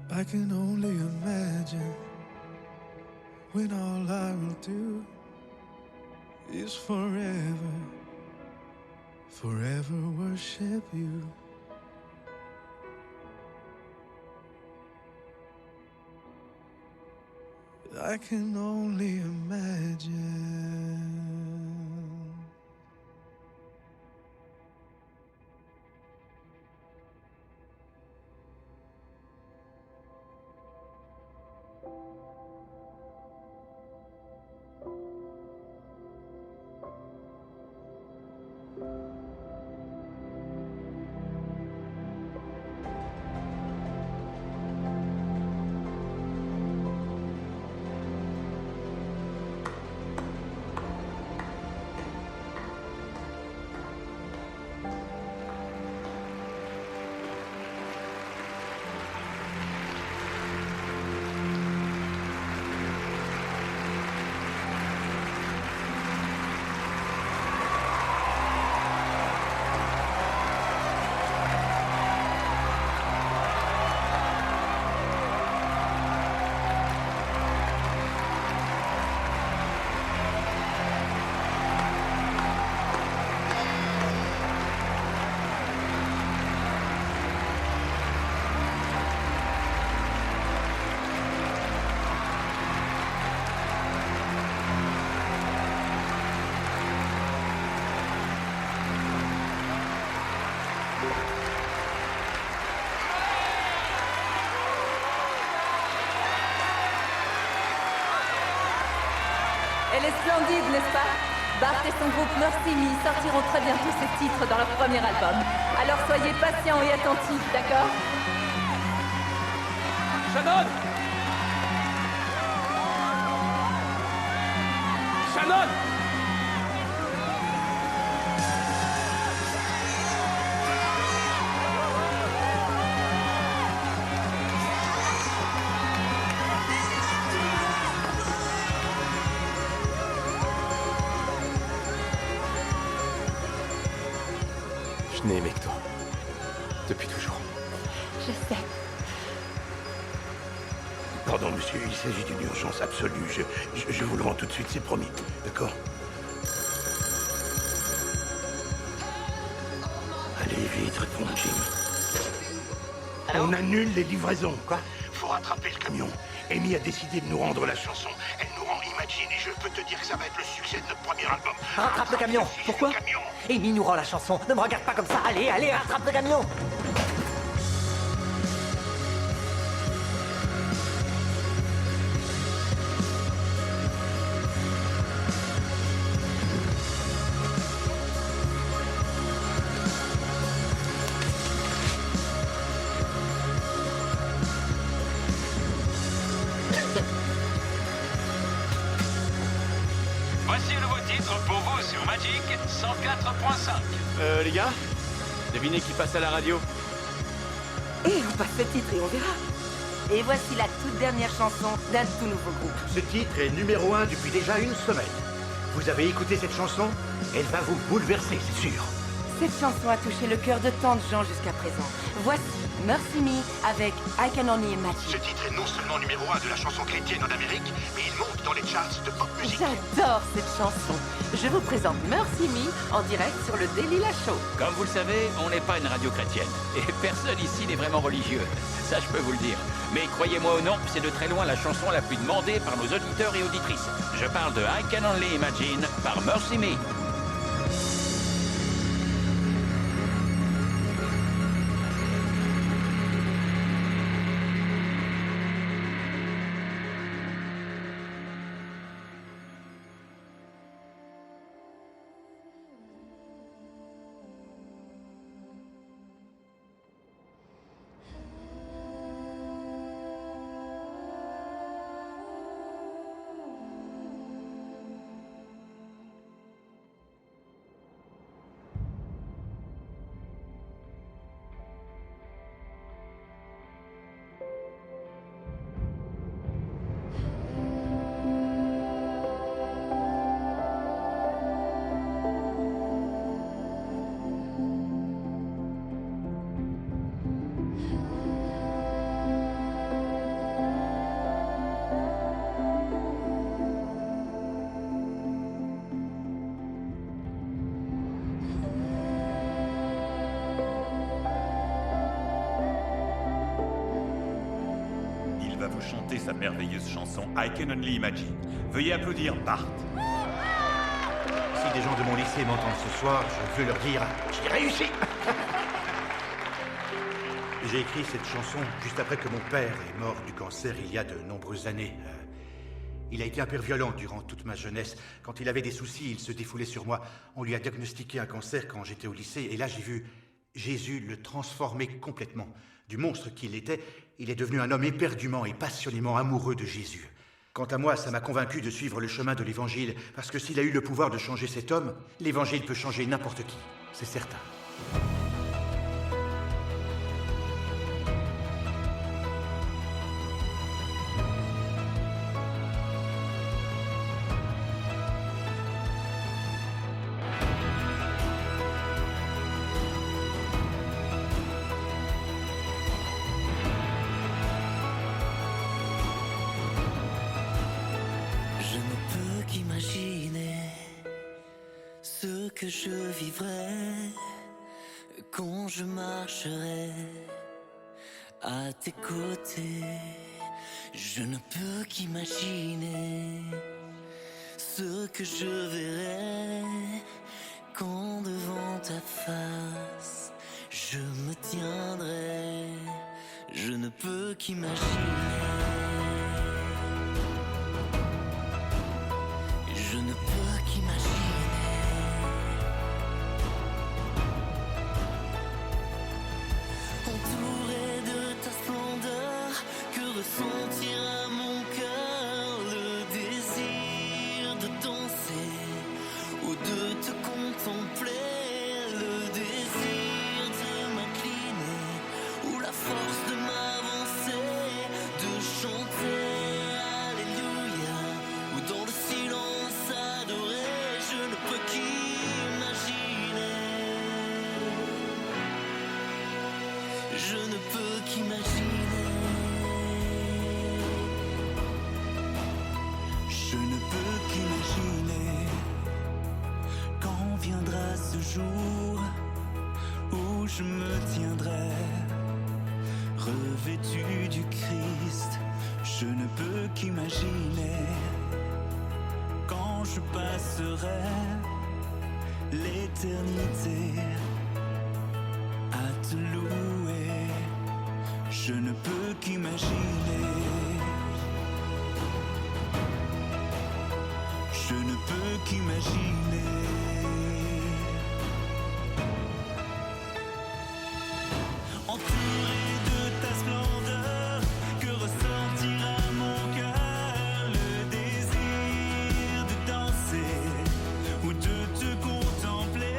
I can only imagine when all I will do is forever, forever worship you. I can only imagine. Elle est splendide, n'est-ce pas? Bart et son groupe Mercy Me sortiront très bientôt ces titres dans leur premier album. Alors soyez patients et attentifs, d'accord? Shannon! Shannon! Je n'ai aimé que toi. Depuis toujours. Je sais. Pardon, monsieur, il s'agit d'une urgence absolue. Je vous le rends tout de suite, c'est promis. D'accord? Allez, vite, réponds, Jim. On annule les livraisons. Quoi? Faut rattraper le camion. Amy a décidé de nous rendre la chanson. Elle nous rend Imagine et je peux te dire que ça va être le succès de notre premier album. Rattrape le camion. Pourquoi? Amy nous rend la chanson. Ne me regarde pas comme ça. Allez, allez, rattrape le camion. Voici un nouveau titre pour vous sur Magic 104.5. Les gars, devinez qui passe à la radio? Et on passe ce titre et on verra. Et voici la toute dernière chanson d'un tout nouveau groupe. Ce titre est numéro 1 depuis déjà une semaine. Vous avez écouté cette chanson? Elle va vous bouleverser, c'est sûr. Cette chanson a touché le cœur de tant de gens jusqu'à présent. Voici Mercy Me avec I Can Only Imagine. Ce titre est non seulement numéro 1 de la chanson chrétienne en Amérique, mais il monte dans les charts de pop music. J'adore cette chanson. Je vous présente Mercy Me en direct sur le Delilah Show. Comme vous le savez, on n'est pas une radio chrétienne. Et personne ici n'est vraiment religieux. Ça, je peux vous le dire. Mais croyez-moi ou non, c'est de très loin la chanson la plus demandée par nos auditeurs et auditrices. Je parle de I Can Only Imagine par Mercy Me. va vous chanter sa merveilleuse chanson I Can Only Imagine. Veuillez applaudir Bart. Si des gens de mon lycée m'entendent ce soir, je veux leur dire « J'ai réussi !» J'ai écrit cette chanson juste après que mon père est mort du cancer il y a de nombreuses années. Il a été un père violent durant toute ma jeunesse. Quand il avait des soucis, il se défoulait sur moi. On lui a diagnostiqué un cancer quand j'étais au lycée. Et là, j'ai vu Jésus le transformer complètement. Du monstre qu'il était, il est devenu un homme éperdument et passionnément amoureux de Jésus. Quant à moi, ça m'a convaincu de suivre le chemin de l'Évangile. Parce que s'il a eu le pouvoir de changer cet homme, l'Évangile peut changer n'importe qui. C'est certain. Que je vivrai quand je marcherai à tes côtés. Je ne peux qu'imaginer ce que je verrai quand devant ta face je me tiendrai. Je ne peux qu'imaginer. Je ne peux qu'imaginer. Entouré de ta splendeur, que ressentira mon cœur, le désir de danser ou de te contempler, le désir de m'incliner ou la force de m'avancer, de chanter Alléluia ou dans le silence adorer. Je ne peux qu'imaginer. Je ne peux qu'imaginer. Je ne peux qu'imaginer quand viendra ce jour où je me tiendrai revêtu du Christ. Je ne peux qu'imaginer quand je passerai l'éternité à te louer. Je ne peux qu'imaginer. Je ne peux qu'imaginer. Entouré de ta splendeur, que ressentira mon cœur, le désir de danser ou de te contempler.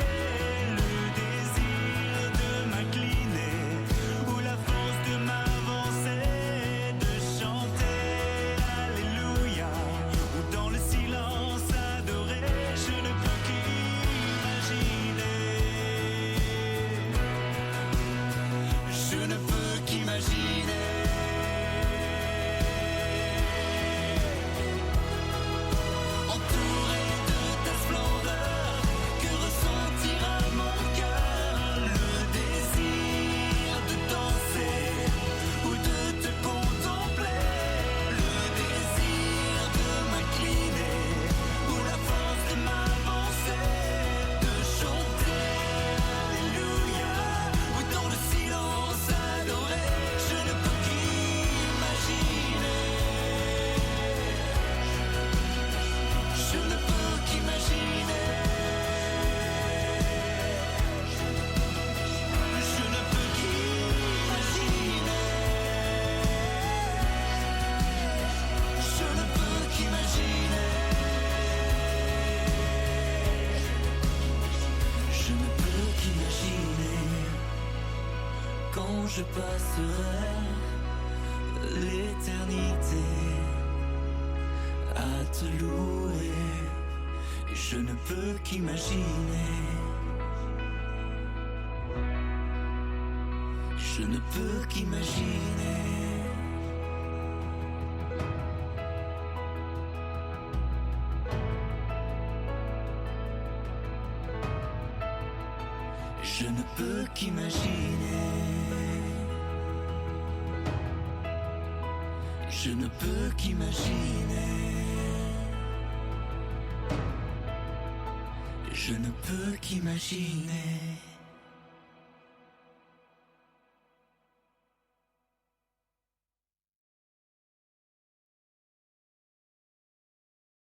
Je passerai l'éternité à te louer. Je ne peux qu'imaginer. Je ne peux qu'imaginer. Je ne peux qu'imaginer. Je ne peux qu'imaginer. Je ne peux qu'imaginer.